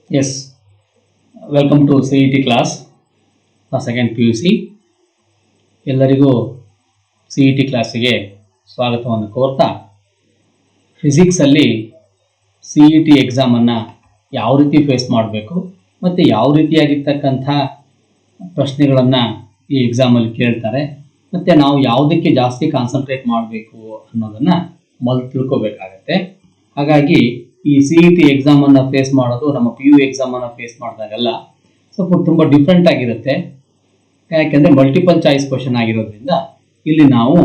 Yes, welcome to CET class, the second PUC. ಎಲ್ಲರಿಗೂ CET ಕ್ಲಾಸಿಗೆ ಸ್ವಾಗತವನ್ನು ಕೋರ್ತಾ ಫಿಸಿಕ್ಸಲ್ಲಿ CET ಎಕ್ಸಾಮನ್ನು ಯಾವ ರೀತಿ ಫೇಸ್ ಮಾಡಬೇಕು ಮತ್ತು ಯಾವ ರೀತಿಯಾಗಿರ್ತಕ್ಕಂಥ ಪ್ರಶ್ನೆಗಳನ್ನು ಈ ಎಕ್ಸಾಮಲ್ಲಿ ಕೇಳ್ತಾರೆ ಮತ್ತು ನಾವು ಯಾವುದಕ್ಕೆ ಜಾಸ್ತಿ ಕಾನ್ಸಂಟ್ರೇಟ್ ಮಾಡಬೇಕು ಅನ್ನೋದನ್ನು ಮೊದಲು ತಿಳ್ಕೋಬೇಕಾಗತ್ತೆ. ಹಾಗಾಗಿ ಈ CET ಎಕ್ಸಾಮನ್ನು ಫೇಸ್ ಮಾಡೋದು ನಮ್ಮ PU ಎಕ್ಸಾಮನ್ನು ಫೇಸ್ ಮಾಡಿದಾಗೆಲ್ಲ ಸ್ವಲ್ಪ ತುಂಬ ಡಿಫ್ರೆಂಟ್ ಆಗಿರುತ್ತೆ. ಯಾಕೆಂದರೆ ಮಲ್ಟಿಪಲ್ ಚಾಯ್ಸ್ ಕ್ವಶನ್ ಆಗಿರೋದ್ರಿಂದ ಇಲ್ಲಿ ನಾವು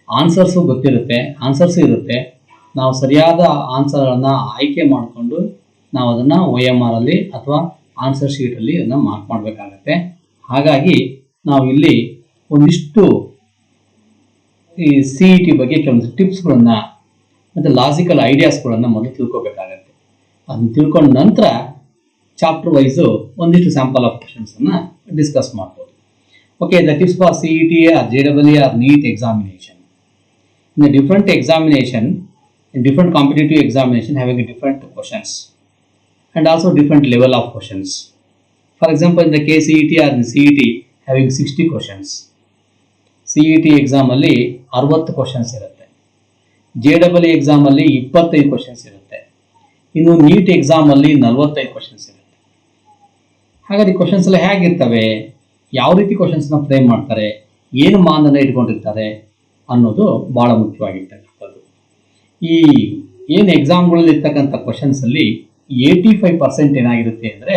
ಆನ್ಸರ್ಸು ಗೊತ್ತಿರುತ್ತೆ, ಆನ್ಸರ್ಸು ಇರುತ್ತೆ. ನಾವು ಸರಿಯಾದ ಆನ್ಸರ್ಗಳನ್ನು ಆಯ್ಕೆ ಮಾಡಿಕೊಂಡು ನಾವು ಅದನ್ನು OMR ಅಲ್ಲಿ ಅಥವಾ ಆನ್ಸರ್ ಶೀಟಲ್ಲಿ ಅದನ್ನು ಮಾರ್ಕ್ ಮಾಡಬೇಕಾಗತ್ತೆ. ಹಾಗಾಗಿ ನಾವು ಇಲ್ಲಿ ಒಂದಿಷ್ಟು ಈ CET ಬಗ್ಗೆ ಕೆಲವೊಂದು ಟಿಪ್ಸ್ಗಳನ್ನು ಮತ್ತು ಲಾಜಿಕಲ್ ಐಡಿಯಾಸ್ಗಳನ್ನು ಮೊದಲು ತಿಳ್ಕೊಬೇಕಾಗತ್ತೆ. ಅದನ್ನು ತಿಳ್ಕೊಂಡ ನಂತರ ಚಾಪ್ಟರ್ ವೈಸು ಒಂದಿಷ್ಟು ಸ್ಯಾಂಪಲ್ ಆಫ್ ಕ್ವಶನ್ಸನ್ನು ಡಿಸ್ಕಸ್ ಮಾಡ್ಬೋದು. Okay, the tips for CET or JEE or NEET examination. In a different examination, in different competitive examination having different questions and also different level of questions. For example, in the KCET or the CET having 60 questions. CET exam ಅಲ್ಲಿ 60 questions ಇರುತ್ತೆ. JEE exam ಅಲ್ಲಿ 25 questions ಇರುತ್ತೆ. ಇನ್ನು NEET exam ಅಲ್ಲಿ 45 questions ಇರುತ್ತೆ. ಹಾಗಾದ್ರೆ ಈ questions ಎಲ್ಲ ಹೇಗಿರ್ತವೆ, ಯಾವ ರೀತಿ ಕ್ವಶನ್ಸ್ನ ಫ್ರೇಮ್ ಮಾಡ್ತಾರೆ, ಏನು ಮಾನದಂಡ ಇಟ್ಕೊಂಡಿರ್ತಾರೆ ಅನ್ನೋದು ಭಾಳ ಮುಖ್ಯವಾಗಿರ್ತಕ್ಕಂಥದ್ದು. ಈ ಏನು ಎಕ್ಸಾಮ್ಗಳಲ್ಲಿ ಇರ್ತಕ್ಕಂಥ ಕ್ವಶನ್ಸಲ್ಲಿ 85% ಏನಾಗಿರುತ್ತೆ ಅಂದರೆ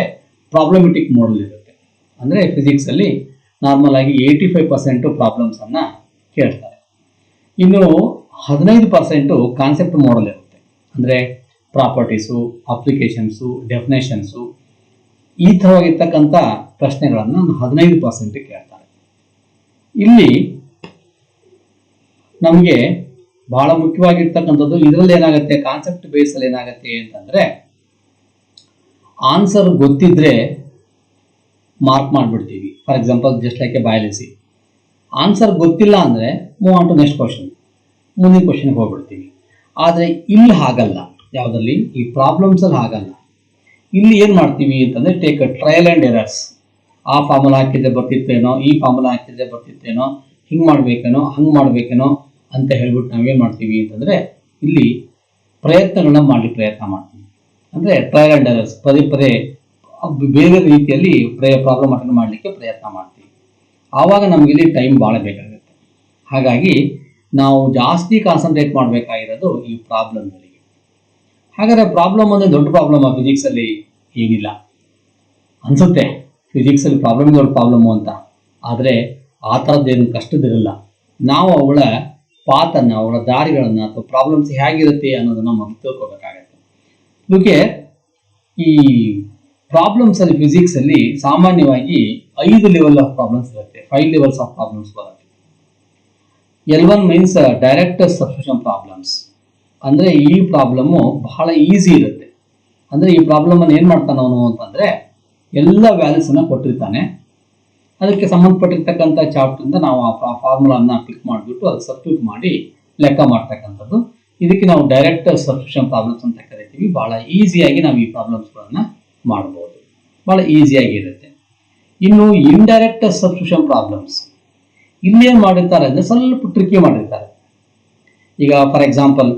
ಪ್ರಾಬ್ಲಮೆಟಿಕ್ ಮೋಡಲ್ ಇರುತ್ತೆ. ಅಂದರೆ ಫಿಸಿಕ್ಸಲ್ಲಿ ನಾರ್ಮಲ್ ಆಗಿ 85% ಪ್ರಾಬ್ಲಮ್ಸನ್ನು ಕೇಳ್ತಾರೆ. ಇನ್ನು 15% ಕಾನ್ಸೆಪ್ಟ್ ಮೋಡಲ್ ಇರುತ್ತೆ. ಅಂದರೆ ಪ್ರಾಪರ್ಟೀಸು, ಅಪ್ಲಿಕೇಶನ್ಸು, ಡೆಫಿನೇಷನ್ಸು ಈ ಥರವಾಗಿರ್ತಕ್ಕಂಥ ಪ್ರಶ್ನೆಗಳನ್ನು 15% ಕೇಳ್ತಾರೆ. ಇಲ್ಲಿ ನಮಗೆ ಬಹಳ ಮುಖ್ಯವಾಗಿರ್ತಕ್ಕಂಥದ್ದು ಇದರಲ್ಲಿ ಏನಾಗುತ್ತೆ, ಕಾನ್ಸೆಪ್ಟ್ ಬೇಸಲ್ಲಿ ಏನಾಗುತ್ತೆ ಅಂತಂದರೆ ಆನ್ಸರ್ ಗೊತ್ತಿದ್ರೆ ಮಾರ್ಕ್ ಮಾಡಿಬಿಡ್ತೀವಿ. For example just like a biology, answer ಗೊತ್ತಿಲ್ಲ ಅಂದರೆ move on to next question, ಮುಂದಿನ ಕ್ವಶನ್ಗೆ ಹೋಗ್ಬಿಡ್ತೀವಿ. ಆದರೆ ಇಲ್ಲಿ ಹಾಗಲ್ಲ, ಯಾವುದರಲ್ಲಿ ಈ ಪ್ರಾಬ್ಲಮ್ಸಲ್ಲಿ ಹಾಗಲ್ಲ. ಇಲ್ಲಿ ಏನು ಮಾಡ್ತೀವಿ ಅಂತಂದರೆ ಟೇಕ್ ಟ್ರಯಲ್ ಆ್ಯಂಡ್ ಎರರ್ಸ್. ಆ ಫಾರ್ಮುಲಾ ಹಾಕಿದ್ರೆ ಬರ್ತಿತ್ತೇನೋ, ಈ ಫಾರ್ಮುಲಾ ಹಾಕಿದ್ರೆ ಬರ್ತಿತ್ತೇನೋ, ಹಿಂಗೆ ಮಾಡಬೇಕೇನೋ, ಹಂಗೆ ಮಾಡಬೇಕೇನೋ ಅಂತ ಹೇಳ್ಬಿಟ್ಟು ನಾವೇನು ಮಾಡ್ತೀವಿ ಅಂತಂದರೆ ಇಲ್ಲಿ ಪ್ರಯತ್ನಗಳನ್ನ ಮಾಡಲಿಕ್ಕೆ ಪ್ರಯತ್ನ ಮಾಡ್ತೀವಿ. ಅಂದರೆ ಟ್ರಯಲ್ ಆ್ಯಂಡ್ ಎರರ್ಸ್, ಪದೇ ಪದೇ ಬೇರೆ ರೀತಿಯಲ್ಲಿ ಪ್ರಾಬ್ಲಮ್ ಅಟೆಂಡ್ ಮಾಡಲಿಕ್ಕೆ ಪ್ರಯತ್ನ ಮಾಡ್ತೀವಿ. ಆವಾಗ ನಮಗಿಲ್ಲಿ ಟೈಮ್ ಭಾಳ ಬೇಕಾಗುತ್ತೆ. ಹಾಗಾಗಿ ನಾವು ಜಾಸ್ತಿ ಕಾನ್ಸಂಟ್ರೇಟ್ ಮಾಡಬೇಕಾಗಿರೋದು ಈ ಪ್ರಾಬ್ಲಮ್ಗಳಿಗೆ. ಹಾಗಾದರೆ ಪ್ರಾಬ್ಲಮ್ ಅಂದರೆ ದೊಡ್ಡ ಪ್ರಾಬ್ಲಮ್ ಫಿಸಿಕ್ಸಲ್ಲಿ ಏನಿಲ್ಲ ಅನಿಸುತ್ತೆ. ಫಿಸಿಕ್ಸಲ್ಲಿ ಪ್ರಾಬ್ಲಮ್ ದೊಡ್ಡ ಪ್ರಾಬ್ಲಮ್ಮು ಅಂತ, ಆದರೆ ಆ ಥರದ್ದೇನು ಕಷ್ಟದಿರಲ್ಲ. ನಾವು ಅವುಗಳ ಪಾತನ್ನು, ಅವುಗಳ ದಾರಿಗಳನ್ನು ಅಥವಾ ಪ್ರಾಬ್ಲಮ್ಸ್ ಹೇಗಿರುತ್ತೆ ಅನ್ನೋದನ್ನು ಮೊದಲು ತಿಳ್ಕೊಬೇಕಾಗತ್ತೆ. ಇದಕ್ಕೆ ಈ ಪ್ರಾಬ್ಲಮ್ಸಲ್ಲಿ ಫಿಸಿಕ್ಸಲ್ಲಿ ಸಾಮಾನ್ಯವಾಗಿ 5 ಲೆವೆಲ್ ಆಫ್ ಪ್ರಾಬ್ಲಮ್ಸ್ ಇರುತ್ತೆ, 5 ಲೆವೆಲ್ಸ್ ಆಫ್ ಪ್ರಾಬ್ಲಮ್ಸ್ ಬರುತ್ತೆ. L1 means direct substitution problems. ಅಂದರೆ ಈ ಪ್ರಾಬ್ಲಮ್ಮು ಬಹಳ ಈಸಿ ಇರುತ್ತೆ. ಅಂದರೆ ಈ ಪ್ರಾಬ್ಲಮನ್ನು ಏನು ಮಾಡ್ತಾನೆ ಅವನು ಅಂತಂದರೆ ಎಲ್ಲ ವ್ಯಾಲ್ಯೂಸನ್ನು ಕೊಟ್ಟಿರ್ತಾನೆ, ಅದಕ್ಕೆ ಸಂಬಂಧಪಟ್ಟಿರ್ತಕ್ಕಂಥ ಚಾಪ್ಟ್ರಿಂದ ನಾವು ಆ ಫಾರ್ಮುಲಾನ ಕ್ಲಿಕ್ ಮಾಡಿಬಿಟ್ಟು ಅದು ಸಬ್ಸ್ಟಿಟ್ಯೂಟ್ ಮಾಡಿ ಲೆಕ್ಕ ಮಾಡ್ತಕ್ಕಂಥದ್ದು. ಇದಕ್ಕೆ ನಾವು ಡೈರೆಕ್ಟ್ ಸಬ್ಸ್ಟಿಟ್ಯೂಷನ್ ಪ್ರಾಬ್ಲಮ್ಸ್ ಅಂತ ಕರಿತೀವಿ. ಭಾಳ ಈಸಿಯಾಗಿ ನಾವು ಈ ಪ್ರಾಬ್ಲಮ್ಸ್ಗಳನ್ನು ಮಾಡ್ಬೋದು, ಭಾಳ ಈಸಿಯಾಗಿರುತ್ತೆ. ಇನ್ನು ಇಂಡೈರೆಕ್ಟ್ ಸಬ್ಸ್ಟಿಟ್ಯೂಷನ್ ಪ್ರಾಬ್ಲಮ್ಸ್ ಇಲ್ಲೇನು ಮಾಡಿರ್ತಾರೆ ಅಂದರೆ ಸ್ವಲ್ಪ ಟ್ರಿಕ್ಕಿ ಮಾಡಿರ್ತಾರೆ. ಈಗ ಫಾರ್ ಎಕ್ಸಾಂಪಲ್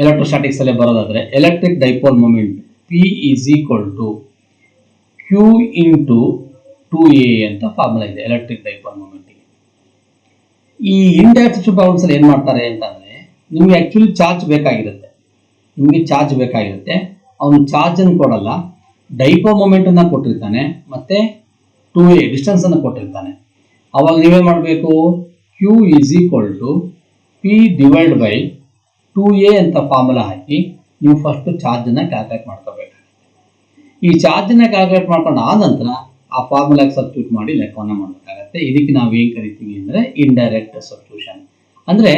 ಎಲೆಕ್ಟ್ರೋಸ್ಟಾಟಿಕ್ಸ್ ಅಲ್ಲೇ ಬರೋದಾದರೆ electric dipole moment P is equal to Q into 2A ಅಂತ ಫಾರ್ಮುಲಾ ಇದೆ ಎಲೆಕ್ಟ್ರಿಕ್ ಡೈಪೋಲ್ ಮೊಮೆಂಟಿಗೆ. ಈ ಇಂಡೈರೆಕ್ಟ್ ಪ್ರಾಬ್ಲಮ್ಸ್ ಅಲ್ಲಿ ಏನು ಮಾಡ್ತಾರೆ ಅಂತಂದರೆ ನಿಮಗೆ ಆ್ಯಕ್ಚುಲಿ ಚಾರ್ಜ್ ಬೇಕಾಗಿರುತ್ತೆ, ಅವನು ಚಾರ್ಜನ್ನು ಕೊಡಲ್ಲ, ಡೈಪೋಲ್ ಮೊಮೆಂಟನ್ನು ಕೊಟ್ಟಿರ್ತಾನೆ ಮತ್ತು 2A ಡಿಸ್ಟೆನ್ಸನ್ನು ಕೊಟ್ಟಿರ್ತಾನೆ. ಅವಾಗ ನೀವೇನು ಮಾಡಬೇಕು, Q is equal to P divided by 2A ಅಂತ ಫಾರ್ಮುಲಾ ಹಾಕಿ ನೀವು ಫಸ್ಟ್ ಚಾರ್ಜನ್ನು ಕ್ಯಾಲ್ಕುಲೇಟ್ ಮಾಡ್ಕೋಬೇಕಾಗುತ್ತೆ. ಈ ಚಾರ್ಜನ್ನು ಕ್ಯಾಲ್ಕುಲೇಟ್ ಮಾಡ್ಕೊಂಡು ಆದ ನಂತರ ಆ ಫಾರ್ಮುಲಾಗೆ ಸಬ್ಸ್ಟಿಟ್ಯೂಟ್ ಮಾಡಿ ಲೆಕ್ಕವನ್ನು ಮಾಡಬೇಕಾಗತ್ತೆ. ಇದಕ್ಕೆ ನಾವು ಏನು ಕರಿತೀವಿ ಅಂದರೆ ಇಂಡೈರೆಕ್ಟ್ ಸಬ್ಸ್ಟಿಟ್ಯೂಷನ್. ಅಂದರೆ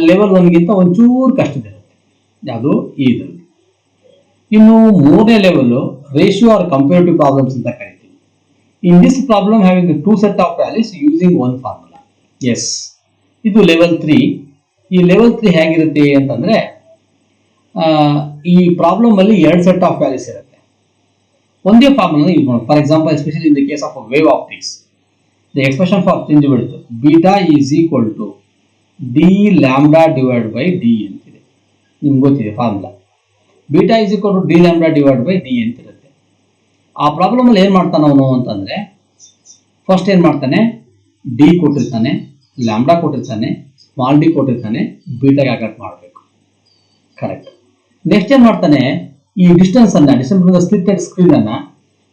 ಲೆವೆಲ್ 1ಗಿಂತ ಒಂಚೂರು ಕಷ್ಟದಿರುತ್ತೆ, ಯಾವುದು ಇದರಲ್ಲಿ. ಇನ್ನು 3ನೇ level ratio or comparative problems ಅಂತ ಕರಿತೀವಿ. In this problem having 2 set of values using 1 formula. Yes, ಇದು ಲೆವೆಲ್ 3. ಈ ಲೆವೆಲ್ 3 ಹೇಗಿರುತ್ತೆ ಅಂತಂದರೆ ಈ ಪ್ರಾಬ್ಲಮ್ ಅಲ್ಲಿ 2 ಸೆಟ್ ಆಫ್ ವ್ಯಾಲ್ಯೂಸ್ ಇರುತ್ತೆ. ಒಂದೇ ಫಾರ್ಮುಲಾ ಯೂಸ್ ಮಾಡೋದು. For example, especially in the case of wave optics, the expression for change ಬಿಡ್ತು beta is equal to d lambda divide by d ಅಂತಿದೆ. ನಿಮ್ಗೆ ಗೊತ್ತಿದೆ formula. Beta is equal to d lambda divide by d ಅಂತಿರುತ್ತೆ. ಆ problem ಅಲ್ಲಿ ಏನ್ ಮಾಡ್ತಾನೆ ಅವನು ಅಂತಂದ್ರೆ, ಫಸ್ಟ್ ಏನ್ ಮಾಡ್ತಾನೆ, ಡಿ ಕೊಟ್ಟಿರ್ತಾನೆ, ಲ್ಯಾಂಬ್ಡಾ ಕೊಟ್ಟಿರ್ತಾನೆ, ಸ್ಮಾಲ್ ಡಿ ಕೊಟ್ಟಿರ್ತಾನೆ, ಬೀಟಾಗೆ ಅಕಟ್ ಮಾಡಬೇಕು. ಕರೆಕ್ಟ್. ನೆಕ್ಸ್ಟ್ ಏನ್ ಮಾಡ್ತಾನೆ, ಈ ಡಿಸ್ಟೆನ್ಸ್ ಸ್ಲಿಟೆಡ್ ಸ್ಕ್ರೀನ್ ಅನ್ನ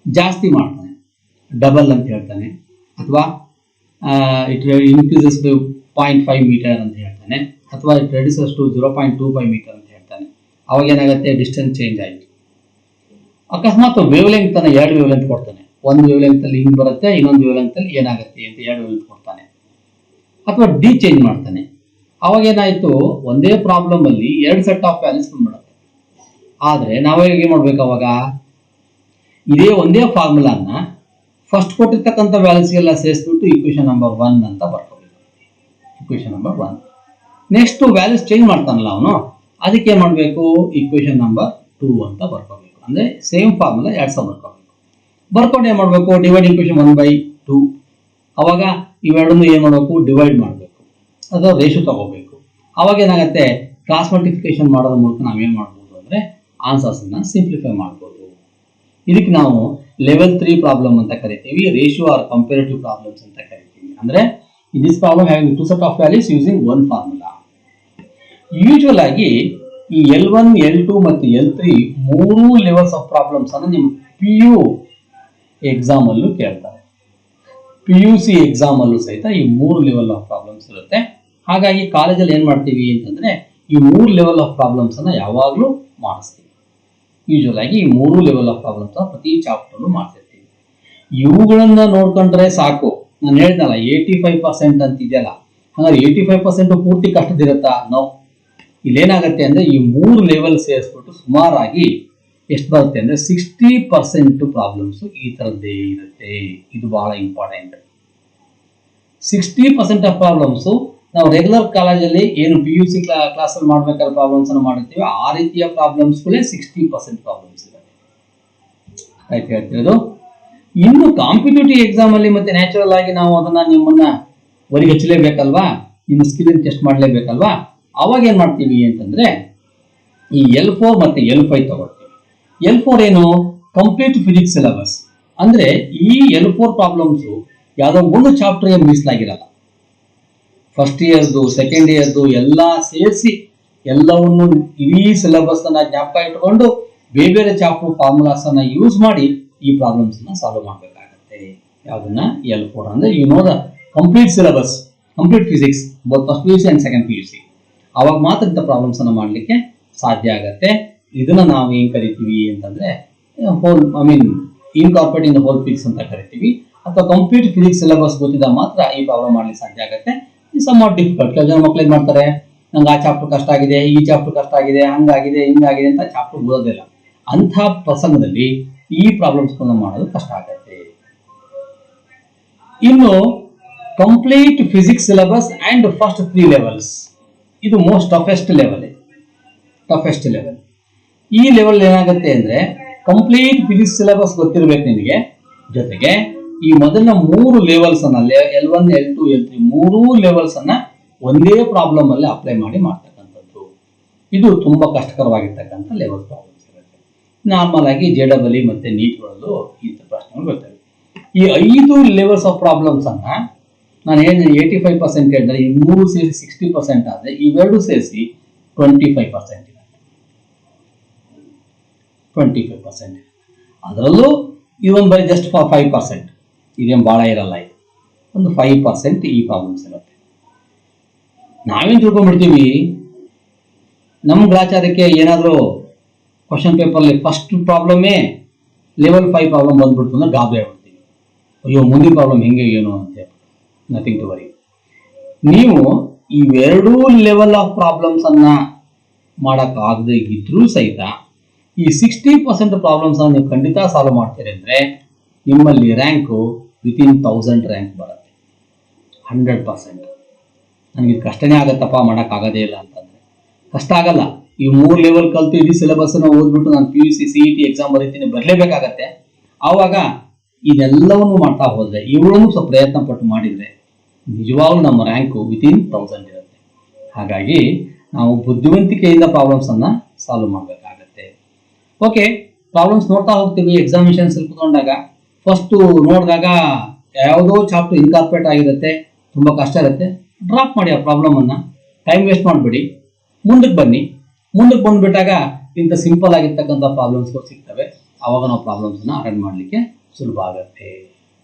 ಜಾಸ್ತಿ ಮಾಡ್ತಾನೆ, ಡಬಲ್ ಅಂತ ಹೇಳ್ತಾನೆ, ಅಥವಾ ಇಟ್ ಇನ್ಕ್ರೀಸಸ್ ಟು 0.5 ಮೀಟರ್ ಅಂತ ಹೇಳ್ತಾನೆ, ಅಥವಾ ಇಟ್ ರೆಡ್ಯೂಸಸ್ ಟು 0.25 ಮೀಟರ್ ಅಂತ ಹೇಳ್ತಾನೆ. ಅವಾಗ ಏನಾಗುತ್ತೆ, ಡಿಸ್ಟೆನ್ಸ್ ಚೇಂಜ್ ಆಯಿತು. ಅಕಸ್ಮಾತ್ ವೇವ್ ಲೆಂತ್ ಅನ್ನ 2 ವೇವ್ ಲೆಂತ್ ಕೊಡ್ತಾನೆ, ಒಂದು ವೇವ್ ಲೆಂತ್ ಅಲ್ಲಿ ಹಿಂಗ್ ಬರುತ್ತೆ, ಇನ್ನೊಂದು ವೇವ್ ಲೆಂತ್ ಅಲ್ಲಿ ಏನಾಗುತ್ತೆ ಅಂತ 2 ವೇವ್ ಲೆಂತ್ ಕೊಡ್ತಾನೆ. ಅಥವಾ ಡಿ ಚೇಂಜ್ ಮಾಡ್ತಾನೆ. ಅವಾಗ ಏನಾಯ್ತು, ಒಂದೇ ಪ್ರಾಬ್ಲಮ್ ಅಲ್ಲಿ 2 ಸೆಟ್ ಆಫ್ ವ್ಯಾಲ್ಯೂಸ್ ಬಂದ್ಬಿಡುತ್ತೆ. ಆದ್ರೆ ನಾವಾಗ ಏನ್ ಮಾಡ್ಬೇಕು, ಅವಾಗ ಇದೇ ಒಂದೇ ಫಾರ್ಮುಲಾನ ಫಸ್ಟ್ ಕೊಟ್ಟಿರ್ತಕ್ಕಂಥ ವ್ಯಾಲ್ಯೂಸ್ ಎಲ್ಲ ಸೇರಿಸ್ಬಿಟ್ಟು ಇಕ್ವೇಶನ್ ನಂಬರ್ 1 ಅಂತ ಬರ್ಕೋಬೇಕು. Equation number 1. Next values change ಮಾಡ್ತಾನಲ್ಲ ಅವನು, ಅದಕ್ಕೆ ಏನ್ ಮಾಡ್ಬೇಕು, ಇಕ್ವೇಶನ್ ನಂಬರ್ 2 ಅಂತ ಬರ್ಕೋಬೇಕು. ಅಂದ್ರೆ ಸೇಮ್ ಫಾರ್ಮುಲಾ 2 ಸಲ ಬರ್ಕೋಬೇಕು. ಬರ್ಕೊಂಡು ಏನ್ ಮಾಡ್ಬೇಕು, ಡಿವೈಡ್ ಇಕ್ವೇಶನ್ 1/2. ಅವಾಗ ಇವೆರಡನ್ನು ಏನ್ ಮಾಡಬೇಕು, ಡಿವೈಡ್ ಮಾಡಬೇಕು, ಅಥವಾ ರೇಷಿಯೋ ತಗೋಬೇಕು. ಅವಾಗ ಏನಾಗುತ್ತೆ, ಕ್ರಾಸ್ ಮಲ್ಟಿಫಿಕೇಶನ್ ಮಾಡೋದ್ರ ಮೂಲಕ ನಾವೇನ್ ಮಾಡ್ಬೋದು ಅಂದ್ರೆ ಆನ್ಸರ್ಸ್ ಅನ್ನ ಸಿಂಪ್ಲಿಫೈ ಮಾಡ್ಬೋದು. ಇದಕ್ಕೆ ನಾವು ಲೆವೆಲ್ 3 ಪ್ರಾಬ್ಲಮ್ ಅಂತ ಕರಿತೀವಿ, ರೇಷಿಯೋ ಆರ್ ಕಂಪೇರಿಟಿವ್ ಪ್ರಾಬ್ಲಮ್ಸ್ ಅಂತ ಕರಿತೀವಿ. ಅಂದ್ರೆ ಇನ್ this problem having 2 set of values using 1 formula. Usual ಆಗಿ ಈ L1, L2 ಮತ್ತು L3 ಮೂರು ಲೆವೆಲ್ಸ್ ಆಫ್ ಪ್ರಾಬ್ಲಮ್ಸ್ ಅನ್ನು ನಿಮ್ಮ PU ಎಕ್ಸಾಮ್ ಅಲ್ಲೂ ಕೇಳ್ತಾರೆ. PUC ಎಕ್ಸಾಮ್ ಅಲ್ಲೂ ಸಹಿತ ಈ 3 ಲೆವೆಲ್ ಆಫ್ ಪ್ರಾಬ್ಲಮ್ಸ್ ಇರುತ್ತೆ. ಹಾಗಾಗಿ ಕಾಲೇಜಲ್ಲಿ ಏನ್ ಮಾಡ್ತೀವಿ ಅಂತಂದ್ರೆ, ಈ 3 ಲೆವೆಲ್ ಆಫ್ ಪ್ರಾಬ್ಲಮ್ಸ್ ಅನ್ನ ಯಾವಾಗ್ಲೂ ಮಾಡಿಸ್ತೀವಿ. ಯೂಶುವಲ್ ಆಗಿ ಈ 3 ಲೆವೆಲ್ ಆಫ್ ಪ್ರಾಬ್ಲಮ್ಸ್ ಪ್ರತಿ ಚಾಪ್ಟರ್ ಮಾಡ್ತಿರ್ತೀವಿ. ಇವುಗಳನ್ನ ನೋಡ್ಕೊಂಡ್ರೆ ಸಾಕು. ನಾನು ಹೇಳಿದ್ನಲ್ಲ 85% ಅಂತ ಇದೆಯಲ್ಲ, ಹಾಗಾದ್ರೆ 85% ಪೂರ್ತಿ ಕಷ್ಟದಿರುತ್ತಾ? ನೋ. ಇಲ್ಲೇನಾಗತ್ತೆ ಅಂದ್ರೆ, ಈ 3 ಲೆವೆಲ್ ಸೇರಿಸ್ಬಿಟ್ಟು ಸುಮಾರಾಗಿ ಎಷ್ಟು ಬರುತ್ತೆ ಅಂದ್ರೆ 60% ಪ್ರಾಬ್ಲಮ್ಸ್ ಈ ತರದ್ದೇ ಇರುತ್ತೆ. ಇದು ಬಹಳ ಇಂಪಾರ್ಟೆಂಟ್. 60% ಆಫ್ ಪ್ರಾಬ್ಲಮ್ಸ್ ನಾವು ರೆಗ್ಯುಲರ್ ಕಾಲೇಜಲ್ಲಿ ಏನು PUC ಕ್ಲಾಸ್ ಅಲ್ಲಿ ಮಾಡ್ಬೇಕಾದ್ರೆ ಪ್ರಾಬ್ಲಮ್ಸ್ ಅನ್ನು ಮಾಡಿರ್ತೀವಿ, ಆ ರೀತಿಯ ಪ್ರಾಬ್ಲಮ್ಸ್ ಗಳೇ 60% ಪ್ರಾಬ್ಲಮ್ಸ್ ಇರುತ್ತೆ. ಆಯ್ತು ಹೇಳ್ತಿರೋದು. ಇನ್ನು ಕಾಂಪಿಟೇಟಿವ್ ಎಕ್ಸಾಮ್ ಅಲ್ಲಿ ಮತ್ತೆ ನ್ಯಾಚುರಲ್ ಆಗಿ ನಾವು ಅದನ್ನ ನಿಮ್ಮನ್ನ ಹೊರಗೆ ಹಚ್ಚಲೇಬೇಕಲ್ವಾ, ನಿಮ್ಮ ಸ್ಕಿಲ್ ಟೆಸ್ಟ್ ಮಾಡಲೇಬೇಕಲ್ವಾ. ಅವಾಗ ಏನ್ ಮಾಡ್ತೀವಿ ಅಂತಂದ್ರೆ, ಈ L4 ಮತ್ತೆ L5 ತಗೊಳ್ತೀವಿ. L4 ಏನು, ಕಂಪ್ಲೀಟ್ ಫಿಸಿಕ್ಸ್ ಸಿಲೆಬಸ್. ಅಂದ್ರೆ ಈ L4 ಪ್ರಾಬ್ಲಮ್ಸ್ ಯಾವುದೋ ಒಂದು ಚಾಪ್ಟರ್ಗೆ ಮೀಸಲಾಗಿರಲ್ಲ. ಫಸ್ಟ್ ಇಯರ್ದು, ಸೆಕೆಂಡ್ ಇಯರ್ದು ಎಲ್ಲ ಸೇರಿಸಿ ಎಲ್ಲವನ್ನು ಇಡೀ ಸಿಲೆಬಸ್ ಅನ್ನ ಜ್ಞಾಪಕ ಇಟ್ಕೊಂಡು ಬೇರೆ ಬೇರೆ ಚಾಪ್ಟರ್ ಫಾರ್ಮುಲಾಸ್ ಅನ್ನ ಯೂಸ್ ಮಾಡಿ ಈ ಪ್ರಾಬ್ಲಮ್ಸ್ ಅನ್ನ ಸಾಲ್ವ್ ಮಾಡಬೇಕಾಗತ್ತೆ. ಯಾವ್ದನ್ನ, L4 ಅಂದ್ರೆ you know the complete syllabus, complete physics, both first PUC and second PUC. ಅವಾಗ ಮಾತ್ರ ಇಂಥ ಪ್ರಾಬ್ಲಮ್ಸ್ ಅನ್ನ ಮಾಡ್ಲಿಕ್ಕೆ ಸಾಧ್ಯ ಆಗತ್ತೆ. ಇದನ್ನ ನಾವು ಏನ್ ಕರಿತೀವಿ ಅಂತಂದ್ರೆ ಹೋಲ್, ಇನ್ಕಾರ್ಪೊರೇಟಿಂಗ್ ದ ಹೋಲ್ ಫಿಸಿಕ್ಸ್ ಅಂತ ಕರಿತೀವಿ. ಅಥವಾ ಕಂಪ್ಲೀಟ್ ಫಿಸಿಕ್ಸ್ ಸಿಲೆಬಸ್ ಗೊತ್ತಿದ್ದಾಗ ಮಾತ್ರ ಈ ಪ್ರಾಬ್ಲಮ್ ಮಾಡ್ಲಿಕ್ಕೆ ಸಾಧ್ಯ ಆಗುತ್ತೆ. Some of difficult. ಕೆಲವು ಜನ ಮಕ್ಳು ಏನ್ ಮಾಡ್ತಾರೆ, ನಂಗೆ ಆ ಚಾಪ್ಟರ್ ಕಷ್ಟ ಆಗಿದೆ, ಈ ಚಾಪ್ಟರ್ ಕಷ್ಟ ಆಗಿದೆ, ಹಂಗಾಗಿದೆ, ಹಿಂಗಾಗಿದೆ ಅಂತ ಚಾಪ್ಟರ್ ಓದೋದಿಲ್ಲ. ಅಂಥ ಪ್ರಸಂಗದಲ್ಲಿ ಈ ಪ್ರಾಬ್ಲಮ್ಸ್ ಮಾಡೋದು ಕಷ್ಟ ಆಗುತ್ತೆ. ಇನ್ನು complete physics syllabus and first 3 levels, ಇದು ಮೋಸ್ಟ್ ಟಫೆಸ್ಟ್ ಲೆವೆಲ್. ಈ ಲೆವೆಲ್ ಏನಾಗುತ್ತೆ ಅಂದ್ರೆ, ಕಂಪ್ಲೀಟ್ ಫಿಸಿಕ್ಸ್ ಸಿಲೆಬಸ್ ಗೊತ್ತಿರ್ಬೇಕು ನಿನಗೆ, ಜೊತೆಗೆ ಈ ಮೊದಲಿನ 3 ಲೆವೆಲ್ಸ್ ಅನ್ನ L1, L2, L3 ಮೂರೂ ಲೆವೆಲ್ಸ್ ಅನ್ನ ಒಂದೇ ಪ್ರಾಬ್ಲಮ್ ಅಲ್ಲಿ ಅಪ್ಲೈ ಮಾಡಿ ಮಾಡ್ತಕ್ಕಂಥದ್ದು. ಇದು ತುಂಬಾ ಕಷ್ಟಕರವಾಗಿರ್ತಕ್ಕಂಥ ಲೆವೆಲ್ ಪ್ರಾಬ್ಲಮ್ಸ್ ಇರುತ್ತೆ. ನಾರ್ಮಲ್ ಆಗಿ JEE ಮತ್ತೆ ನೀಟ್ಗಳಲ್ಲೂ ಈ ಪ್ರಶ್ನೆಗಳು ಬರ್ತವೆ. ಈ 5 ಲೆವೆಲ್ಸ್ ಆಫ್ ಪ್ರಾಬ್ಲಮ್ಸ್ ಅನ್ನ ನಾನು ಏನು 85% ಹೇಳಿದ್ರೆ, ಈ 3 ಸೇರಿಸಿ 60% ಆದ್ರೆ, ಇವೆರಡು ಸೇರಿಸಿ 25% ಇದೆ. 25%. ಅದರಲ್ಲೂ ಇದೊಂದು ಬರೀ ಜಸ್ಟ್ ಫಾರ್ 5%. ಇದೇನು ಬಹಳ ಇರಲ್ಲ. ಇದು ಒಂದು 5% ಈ ಪ್ರಾಬ್ಲಮ್ಸ್ ಇರುತ್ತೆ. ನಾವೇನ್ ತಿಳ್ಕೊಂಡ್ಬಿಡ್ತೀವಿ, ನಮ್ಮ ಗ್ರಾಚಾರಕ್ಕೆ ಏನಾದರೂ ಕ್ವಶನ್ ಪೇಪರ್ಲಿ ಫಸ್ಟ್ ಪ್ರಾಬ್ಲಮೇ ಲೆವೆಲ್ 5 ಪ್ರಾಬ್ಲಮ್ ಬಂದ್ಬಿಡ್ತು ಅಂದ್ರೆ ಗಾಬರಿ ಆಗ್ಬಿಡ್ತೀವಿ. ಅಯ್ಯೋ, ಮುಂದಿನ ಪ್ರಾಬ್ಲಮ್ ಹೆಂಗೆ ಏನು ಅಂತ ಹೇಳಿ. Nothing to worry. ನೀವು ಇವೆರಡೂ ಲೆವೆಲ್ ಆಫ್ ಪ್ರಾಬ್ಲಮ್ಸ್ ಅನ್ನ ಮಾಡಕ್ ಆಗದೆ ಇದ್ರೂ ಸಹಿತ ಈ 60% ಪ್ರಾಬ್ಲಮ್ಸ್ ಅನ್ನು ನೀವು ಖಂಡಿತ ಸಾಲ್ವ್ ಮಾಡ್ತೀರಿ ಅಂದ್ರೆ ನಿಮ್ಮಲ್ಲಿ ರ್ಯಾಂಕು ವಿತಿನ್ 1000 ರ್ಯಾಂಕ್ ಬರುತ್ತೆ. 100%. ನನಗೆ ಕಷ್ಟನೇ ಆಗತ್ತಪ್ಪ, ಮಾಡೋಕ್ಕಾಗೋದೇ ಇಲ್ಲ ಅಂತಂದ್ರೆ ಕಷ್ಟ ಆಗಲ್ಲ. ಈ 3 ಲೆವೆಲ್ ಕಲ್ತು ಇಡೀ ಸಿಲೆಬಸ್ ಅನ್ನು ಓದ್ಬಿಟ್ಟು ನಾನು PUC CET ಎಕ್ಸಾಮ್ ಬರೀತೀನಿ ಬರಲೇಬೇಕಾಗತ್ತೆ. ಆವಾಗ ಇದೆಲ್ಲವನ್ನು ಮಾಡ್ತಾ ಹೋದ್ರೆ ಇವುಗಳನ್ನು ಸ್ವಲ್ಪ ಪ್ರಯತ್ನ ಪಟ್ಟು ಮಾಡಿದ್ರೆ ನಿಜವಾಗ್ಲೂ ನಮ್ಮ ರ್ಯಾಂಕು ವಿತಿನ್ 1000 ಇರುತ್ತೆ. ಹಾಗಾಗಿ ನಾವು ಬುದ್ಧಿವಂತಿಕೆಯಿಂದ ಪ್ರಾಬ್ಲಮ್ಸ್ ಅನ್ನ ಸಾಲ್ವ್ ಮಾಡಬೇಕಾಗತ್ತೆ. ಓಕೆ, ಪ್ರಾಬ್ಲಮ್ಸ್ ನೋಡ್ತಾ ಹೋಗ್ತೀವಿ. ಎಕ್ಸಾಮಿನೇಷನ್ಸ್ ಕುತ್ಕೊಂಡಾಗ ಫಸ್ಟ್ ನೋಡಿದಾಗ ಯಾವುದೋ ಚಾಪ್ಟರ್ ಇನ್ಕಾರ್ಪೊರೇಟ್ ಆಗಿರುತ್ತೆ, ತುಂಬಾ ಕಷ್ಟ ಇರುತ್ತೆ, ಡ್ರಾಪ್ ಮಾಡಿ ಆ ಪ್ರಾಬ್ಲಮ್ ಅನ್ನ, ಟೈಮ್ ವೇಸ್ಟ್ ಮಾಡಬೇಡಿ, ಮುಂದಕ್ಕೆ ಬನ್ನಿ. ಮುಂದಕ್ಕೆ ಬಂದ್ಬಿಟ್ಟಾಗ ಇಂಥ ಸಿಂಪಲ್ ಆಗಿರ್ತಕ್ಕಂಥ ಪ್ರಾಬ್ಲಮ್ಸ್ಗಳು ಸಿಗ್ತವೆ. ಆವಾಗ ನಾವು ಪ್ರಾಬ್ಲಮ್ಸ್ ಅನ್ನ ಅಟೆಂಡ್ ಮಾಡಲಿಕ್ಕೆ ಸುಲಭ ಆಗುತ್ತೆ.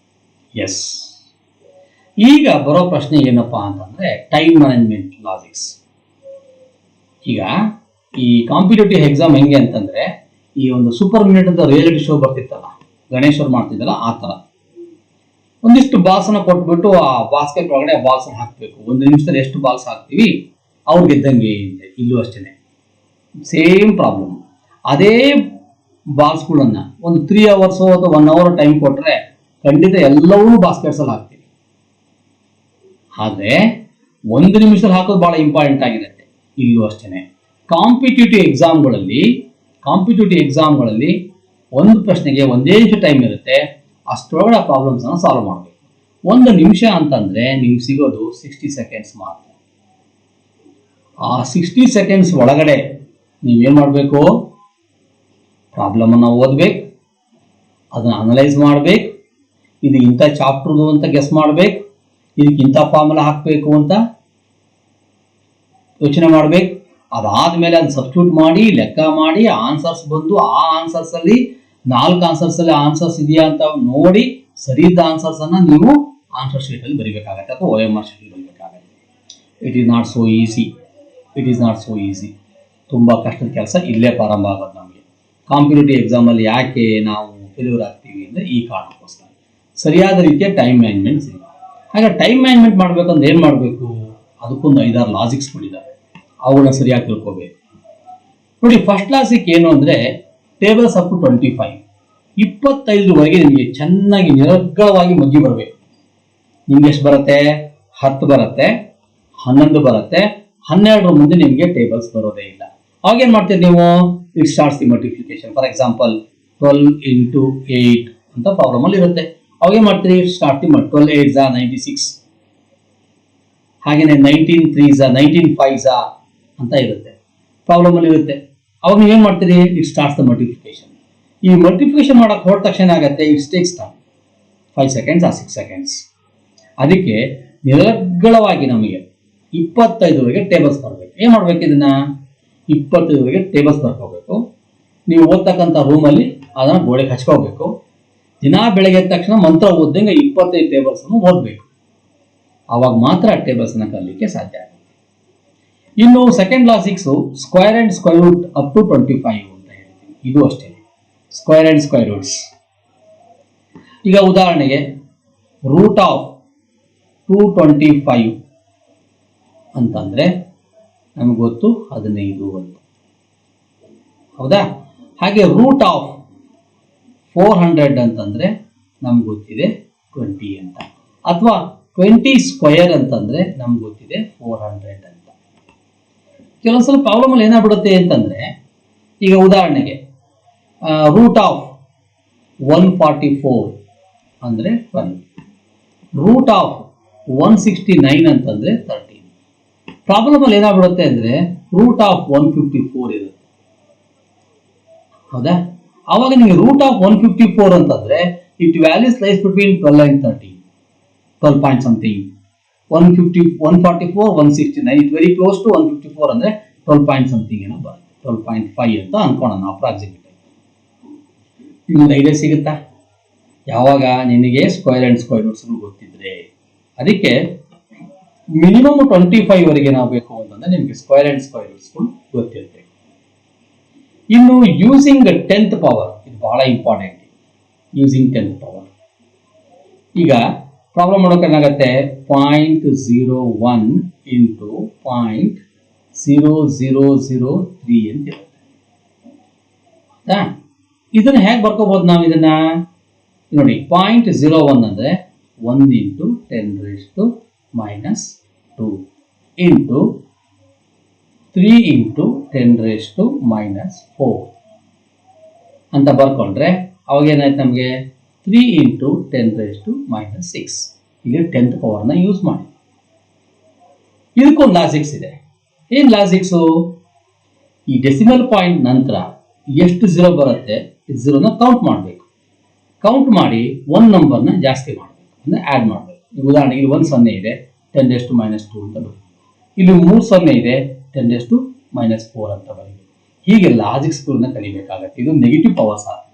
ಎಸ್, ಈಗ ಬರೋ ಪ್ರಶ್ನೆ ಏನಪ್ಪಾ ಅಂತಂದ್ರೆ ಟೈಮ್ ಮ್ಯಾನೇಜ್ಮೆಂಟ್ ಲಾಜಿಕ್ಸ್. ಈಗ ಈ ಕಾಂಪಿಟೇಟಿವ್ ಎಕ್ಸಾಮ್ ಹೆಂಗೆ ಅಂತಂದ್ರೆ ಈ ಒಂದು ಸೂಪರ್ ಮಿನಿಟ್ ಅಂತ ರಿಯಾಲಿಟಿ ಶೋ ಬರ್ತಿತ್ತಲ್ಲ, ಗಣೇಶ್ ಅವ್ರು ಮಾಡ್ತಿದ್ದಲ್ಲ, ಆ ತರ ಒಂದಿಷ್ಟು ಬಾಲ್ಸ್ ಅನ್ನ ಕೊಟ್ಬಿಟ್ಟು ಆ ಬಾಸ್ಕೆಟ್ ಒಳಗಡೆ ಬಾಲ್ಸ್ ಹಾಕ್ಬೇಕು. 1 ನಿಮಿಷದಲ್ಲಿ ಎಷ್ಟು ಬಾಲ್ಸ್ ಹಾಕ್ತಿವಿ ಅವ್ರು ಗೆದ್ದಂಗೆ. ಇಲ್ಲೂ ಅಷ್ಟೇನೆ ಸೇಮ್ ಪ್ರಾಬ್ಲಮ್. ಅದೇ ಬಾಲ್ಸ್ಗಳನ್ನ ಒಂದು 3 hours ಅಥವಾ 1 hour ಟೈಮ್ ಕೊಟ್ರೆ ಖಂಡಿತ ಎಲ್ಲವೂ ಬಾಸ್ಕೆಟ್ಸ್ ಅಲ್ಲಿ ಹಾಕ್ತೀವಿ. ಆದ್ರೆ 1 ನಿಮಿಷದಲ್ಲಿ ಹಾಕೋದು ಬಹಳ ಇಂಪಾರ್ಟೆಂಟ್ ಆಗಿರುತ್ತೆ. ಇಲ್ಲೂ ಅಷ್ಟೇನೆ ಕಾಂಪಿಟೇಟಿವ್ ಎಕ್ಸಾಮ್ಗಳಲ್ಲಿ ಒಂದು ಪ್ರಶ್ನೆಗೆ 1 ನಿಮಿಷ ಟೈಮ್ ಇರುತ್ತೆ. ಅಷ್ಟರೊಳಗಡೆ ಪ್ರಾಬ್ಲಮ್ಸ್ ಅನ್ನ ಸಾಲ್ವ್ ಮಾಡಬೇಕು. 1 ನಿಮಿಷ ಅಂತಂದ್ರೆ ನಿಮ್ಗೆ ಸಿಗೋದು 60 ಸೆಕೆಂಡ್ಸ್ ಮಾತ್ರ. ಆ 60 ಸೆಕೆಂಡ್ಸ್ ಒಳಗಡೆ ನೀವೇನ್ ಮಾಡಬೇಕು? ಪ್ರಾಬ್ಲಮ್ ಅನ್ನ ಓದ್ಬೇಕು, ಅದನ್ನ ಅನಲೈಸ್ ಮಾಡ್ಬೇಕು, ಇದು ಇಂಥ ಚಾಪ್ಟರ್ದು ಅಂತ ಗೆಸ್ ಮಾಡ್ಬೇಕು, ಇದಕ್ಕೆ ಇಂಥ ಫಾರ್ಮುಲಾ ಹಾಕ್ಬೇಕು ಅಂತ ಯೋಚನೆ ಮಾಡ್ಬೇಕು. ಅದಾದ್ಮೇಲೆ ಅದು ಸಬ್ಸ್ಟಿಟ್ಯೂಟ್ ಮಾಡಿ ಲೆಕ್ಕ ಮಾಡಿ ಆನ್ಸರ್ಸ್ ಬಂದು ಆ ಆನ್ಸರ್ಸ್ ಅಲ್ಲಿ 4 ಆನ್ಸರ್ಸ್ ಅಲ್ಲಿ ಆನ್ಸರ್ಸ್ ಇದೆಯಾ ಅಂತ ನೋಡಿ ಸರಿ ಇದ್ದ ಆನ್ಸರ್ಸ್ ಅನ್ನ ನೀವು ಆನ್ಸರ್ ಶೀಟ್ ಅಲ್ಲಿ ಬರೀಬೇಕಾಗತ್ತೆ ಅಥವಾ OMR ಶೀಟ್ ಅಲ್ಲಿ ಬರೀಬೇಕಾಗತ್ತೆ. It is not so easy. ತುಂಬಾ ಕಷ್ಟದ ಕೆಲಸ ಇಲ್ಲೇ ಪ್ರಾರಂಭ ಆಗೋದು ನಮಗೆ. ಕಾಂಪಿಟೇಟಿವ್ ಎಕ್ಸಾಮ್ ಅಲ್ಲಿ ಯಾಕೆ ನಾವು ಫೇಲ್ಯೂರ್ ಆಗ್ತೀವಿ ಅಂದ್ರೆ ಈ ಕಾರಣಕ್ಕೋಸ್ಕರ ಸರಿಯಾದ ರೀತಿಯ ಟೈಮ್ ಮ್ಯಾನೇಜ್ಮೆಂಟ್ ಇಲ್ಲ. ಹಾಗೆ ಟೈಮ್ ಮ್ಯಾನೇಜ್ಮೆಂಟ್ ಮಾಡ್ಬೇಕಂದ್ರೆ ಏನ್ ಮಾಡಬೇಕು? ಅದಕ್ಕೊಂದು 5-6 ಲಾಜಿಕ್ಸ್ಗಳಿದ್ದಾವೆ, ಅವುಗಳನ್ನ ಸರಿಯಾಗಿ ತಿಳ್ಕೋಬೇಕು. ನೋಡಿ, ಫಸ್ಟ್ ಲಾಜಿಕ್ ಏನು ಅಂದ್ರೆ ಟೇಬಲ್ಸ್ ಅಪ್ ಟು 25ವರೆಗೆ ನಿಮಗೆ ಚೆನ್ನಾಗಿ ನಿರರ್ಗಳವಾಗಿ ಮಗ್ಗಿ ಬರಬೇಕು. ನಿಮ್ಗೆ ಎಷ್ಟು ಬರುತ್ತೆ? 10 ಬರುತ್ತೆ, 11 ಬರುತ್ತೆ, 12 ಮುಂದೆ ನಿಮಗೆ ಟೇಬಲ್ಸ್ ಬರೋದೇ ಇಲ್ಲ. ಅವಾಗ ಏನ್ ಮಾಡ್ತೀರಿ ನೀವು? It starts the multiplication. For example 12 into 8 ಅಂತ ಪ್ರಾಬ್ಲಮ್ ಅಲ್ಲಿ ಇರುತ್ತೆ. ಅವಾಗ ಏನ್ ಮಾಡ್ತೀರಿ? ಸ್ಟಾರ್ಟ್ ದಿ 12 8s are 96, ಹಾಗೇನೆ 19 3s are 19 5s are ಅಂತ ಇರುತ್ತೆ, ಪ್ರಾಬ್ಲಮ್ ಅಲ್ಲಿ ಇರುತ್ತೆ. ಅವಾಗ ನೀವೇನ್ ಮಾಡ್ತೀರಿ? It starts the multiplication. ಈ ಮಲ್ಟಿಪ್ಲಿಕೇಶನ್ ಮಾಡಕ್ ಹೊರಟ ತಕ್ಷಣ ಆಗುತ್ತೆ it takes time, 5 seconds or 6 seconds. ಅದಕ್ಕೆ ನಿರರ್ಗಳವಾಗಿ ನಮಗೆ 25ವರೆಗೆ ಟೇಬಲ್ಸ್ ಬರಬೇಕು. ಏನ್ ಮಾಡ್ಬೇಕು? ಇದನ್ನ 25ವರೆಗೆ ಟೇಬಲ್ಸ್ ಬರ್ಕೋಬೇಕು. ನೀವು ಓದ್ತಕ್ಕಂಥ ರೂಮಲ್ಲಿ ಅದನ್ನ ಗೋಡೆಗೆ ಹಚ್ಕೋಬೇಕು. ದಿನ ಬೆಳಗ್ಗೆ ಎದ್ದ ತಕ್ಷಣ ಮಂತ್ರ ಓದ್ದಂಗೆ 25 ಟೇಬಲ್ಸ್ ಅನ್ನು ಓದ್ಬೇಕು. ಅವಾಗ ಮಾತ್ರ ಟೇಬಲ್ಸ್ ಅನ್ನ ಕಲಿಲಿಕ್ಕೆ ಸಾಧ್ಯ ಆಗುತ್ತೆ. ಇನ್ನು second logics square and square root up to 25 ಅಂತ ಹೇಳ್ತೀವಿ. ಇದು ಅಷ್ಟೇ, ಸ್ಕ್ವೇರ್ ಅಂಡ್ ಸ್ಕ್ವೇರ್ ರೂಟ್ಸ್. ಈಗ ಉದಾಹರಣೆಗೆ ರೂಟ್ ಆಫ್ 225 ಅಂತಂದ್ರೆ ನಮ್ಗೆ ಗೊತ್ತು 15 ಅಂತ, ಹೌದಾ? ಹಾಗೆ ರೂಟ್ ಆಫ್ 400 ಅಂತಂದ್ರೆ ನಮ್ಗೆ ಗೊತ್ತಿದೆ 20 ಅಂತ, ಅಥವಾ 20 ಸ್ಕ್ವೇರ್ ಅಂತಂದ್ರೆ ನಮ್ಗೆ ಗೊತ್ತಿದೆ 400 ಅಂತ. ಕೆಲವೊಂದ್ಸಲ ಪ್ರಾಬ್ಲಮ್ ಅಲ್ಲಿ ಏನಾಗ್ಬಿಡುತ್ತೆ ಅಂತಂದ್ರೆ, ಈಗ ಉದಾಹರಣೆಗೆ ರೂಟ್ ಆಫ್ 144 ಅಂದ್ರೆ 12, ರೂಟ್ ಆಫ್ 169 ಅಂತಂದ್ರೆ 13. ಪ್ರಾಬ್ಲಮ್ ಅಲ್ಲಿ ಏನಾಗ್ಬಿಡುತ್ತೆ ಅಂದ್ರೆ ರೂಟ್ ಆಫ್ 154 ಇರುತ್ತೆ, ಹೌದಾ? ಅವಾಗ ನಿಮಗೆ ರೂಟ್ ಆಫ್ 154 ಅಂತಂದ್ರೆ it values lies between 12 and 13, 12 point something. 144 169 it very close to 154 ಅಂದ್ರೆ 12 ಪಾಯಿಂಟ್ ಸಮಥಿಂಗ್ ಏನೋ ಬರುತ್ತೆ, 12.5 ಅಂತ ಅನ್ಕೋಣ ಅಪ್ರಾಕ್ಸಿಮೇಟ್. ನಿಮ್ಗೆ ಐಡಿಯಾ ಸಿಗುತ್ತಾ? ಯಾವಾಗ ನಿನಗೆ ಸ್ಕ್ವೇರ್ ಅಂಡ್ ಸ್ಕ್ವೇರ್ ರೂಟ್ಸ್ ಗೊತ್ತಿದ್ರೆ. ಅದಕ್ಕೆ ಮಿನಿಮಮ್ 25ವರೆಗೆ ನಾವು ಬೇಕು ಅಂತಂದ್ರೆ ನಿಮಗೆ ಸ್ಕ್ವೇರ್ ಅಂಡ್ ಸ್ಕ್ವೇರ್ ರೂಟ್ಸ್ ಗೊತ್ತಿರುತ್ತೆ. ಇನ್ನು ಯೂಸಿಂಗ್ 10th ಪವರ್, ಇದು ಬಹಳ ಇಂಪಾರ್ಟೆಂಟ್. Using 10th power. ಈಗ ಪ್ರಾಬ್ಲಮ್ ಮಾಡೋಕೆ ಏನಾಗುತ್ತೆ? 0.01 into 0.0003 ಅಂತ ಇರುತ್ತೆ. ಇದನ್ನ ಹೇಗೆ ಬರ್ಕೋಬಹುದು ನಾವು? ಇದನ್ನ ನೋಡಿ, 0.01 ಅಂದ್ರೆ 1 into 10⁻² into 3 ಇಂಟು 10⁻⁻⁴ ಅಂತ ಬರ್ಕೊಂಡ್ರೆ ಅವಾಗ ಏನಾಯ್ತು ನಮಗೆ 3 ಇಂಟು 10⁻⁻⁶ ಇಲ್ಲಿ 10th ಪವರ್ನ ಯೂಸ್ ಮಾಡಿ. ಇದಕ್ಕೊಂದು ಲಾಜಿಕ್ಸ್ ಇದೆ. ಏನು ಲಾಜಿಕ್ಸು? ಈ ಡೆಸಿಮಲ್ ಪಾಯಿಂಟ್ ನಂತರ ಎಷ್ಟು ಝೀರೋ ಬರುತ್ತೆ ಝೀರೋನ ಕೌಂಟ್ ಮಾಡಬೇಕು. ಕೌಂಟ್ ಮಾಡಿ ಒಂದು ನಂಬರ್ನ ಜಾಸ್ತಿ ಮಾಡಬೇಕು, ಅಂದರೆ ಆ್ಯಡ್ ಮಾಡಬೇಕು. ಉದಾಹರಣೆಗೆ ಇಲ್ಲಿ 1 0 ಇದೆ 10⁻⁻² ಅಂತ ಬರುತ್ತೆ. ಇಲ್ಲಿ 3 0 ಇದೆ 10⁻⁻⁴ ಅಂತ ಬರೀಬೇಕು. ಹೀಗೆ ಲಾಜಿಕ್ಸ್ಗಳನ್ನ ಕಲಿಬೇಕಾಗತ್ತೆ. ಇದು ನೆಗೆಟಿವ್ ಪವರ್ಸ್ ಆದ್ರೆ.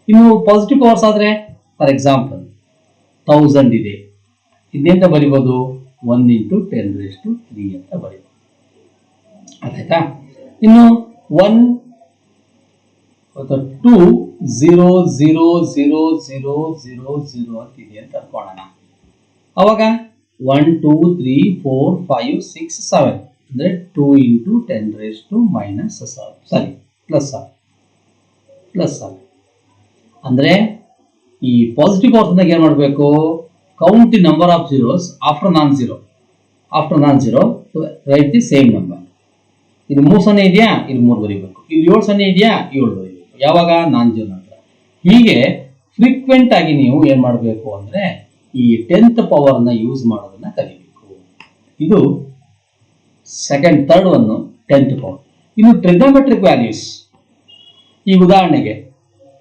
ಇನ್ನು ಪಾಸಿಟಿವ್ ಪವರ್ಸ್ ಆದರೆ ಫಾರ್ ಎಕ್ಸಾಂಪಲ್ 1000 ಇದೆ, ಇದೆಂತ ಬರಿಬೋದು 1 ಇಂಟು 10⁻³ ಅಂತ ಬರೀಬೋದು. ಆಯ್ತಾ? ಇನ್ನು 1 2 0 0 0 0 0 0 ಅಂತ ಇದೆ ಅಂತ ಅನ್ಕೊಳ್ಳೋಣ. ಅವಾಗ 1 2 3 4 5 6 7 ಅಂದರೆ 2 ಇಂಟು 10⁻⁻⁷ ಪ್ಲಸ್ ಅಂದರೆ ಈ ಪಾಸಿಟಿವ್ ಪವರ್ಸ್ನಾಗ ಏನು ಮಾಡಬೇಕು? Count the number of zeros after non zero right the same number. ಇದು 3 0 ಇದೆಯಾ, ಇಲ್ಲಿ 3 ಬರೀಬೇಕು. ಇಲ್ಲಿ 7 0 ಇದೆಯಾ, 7 ಬರೀಬೇಕು. ಯಾವಾಗ? ನಾನ್ ಝೀರೋ ನಂತರ. ಹೀಗೆ ಫ್ರೀಕ್ವೆಂಟ್ ಆಗಿ ನೀವು ಏನು ಮಾಡಬೇಕು ಅಂದರೆ ಈ 10th ಪವರ್ನ ಯೂಸ್ ಮಾಡೋದನ್ನ ಕಲಿಬೇಕು. ಇದು ಥರ್ಡ್ ಒನ್ 10th ಪವರ್. ಇನ್ನು ಟ್ರಿಗ್ನೋಮೆಟ್ರಿಕ್ ವ್ಯಾಲ್ಯೂಸ್. ಈ ಉದಾಹರಣೆಗೆ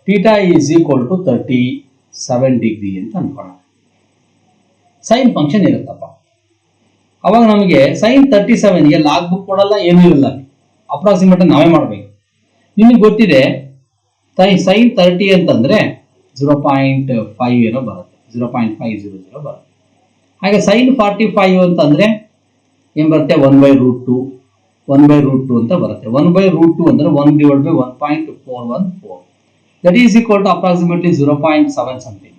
theta is equal to 37 degree ಅಂತ ಅನ್ಕೊಳ್ಳೋಣ. Sine function ಇರುತ್ತಪ್ಪ. ಅವಾಗ ನಮಗೆ ಸೈನ್ 37ಗೆ ಲಾಗ್ ಬುಕ್ ಕೊಡಲ್ಲ, ಏನೂ ಇರಲ್ಲ. ಅಪ್ರಾಕ್ಸಿಮೇಟ್ ನಾವೇ ಮಾಡಬೇಕು. ನಿಮಗೆ ಗೊತ್ತಿದೆ ಸೈನ್ 30 ಅಂತಂದ್ರೆ 0.5 ಏನೋ ಬರುತ್ತೆ, 0.500 ಬರುತ್ತೆ. ಹಾಗೆ ಸೈನ್ 45 ಅಂತಂದ್ರೆ ಏನು ಬರುತ್ತೆ? 1/√2 ಅಂತ ಬರುತ್ತೆ. 1/√2 ಅಂದ್ರೆ 1/1.414 that is equal to approximately 0.7 something.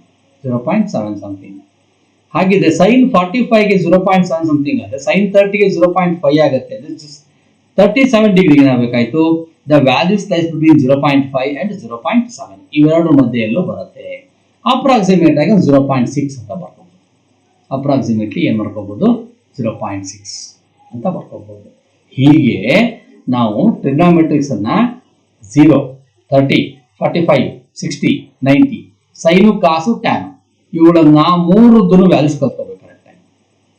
ಹಾಗಿದೆ ಸೈನ್ 45ಗೆ 0.7 ಸಮಥಿಂಗ್ ಆಗುತ್ತೆ, ಸೈನ್ 30ಗೆ 0.5 ಆಗುತ್ತೆ. 37 ಡಿಗ್ರಿಗೆ ಏನಾಗಬೇಕಾಯ್ತು? The values lies between 0.5 and 0.7 ಇವೆರಡರ ಮಧ್ಯೆ ಎಲ್ಲೋ ಬರುತ್ತೆ. ಅಪ್ರಾಕ್ಸಿಮೇಟ್ ಆಗಿ 0.6 ಅಂತ ಬರ್ಕೋಬಹುದು. ಅಪ್ರಾಕ್ಸಿಮೇಟ್ಲಿ ಏನು ಮಾಡ್ಕೋಬಹುದು? 0.6 ಅಂತ ಬರ್ಕೋಬಹುದು. ಹೀಗೆ ನಾವು ಟ್ರಿಗ್ನೋಮೆಟ್ರಿಕ್ಸ್ ಅನ್ನ 0, 30, 45, 60, 90 ಸೈನು, ಕಾಸು, ಟ್ಯಾನ್ ಇವುಗಳನ್ನ ಮೂರದ್ದನ್ನು ವ್ಯಾಲ್ಯೂಸ್ ಕಲ್ತ್ಕೋಬೇಕು. ಕರೆಕ್ಟಾಗಿ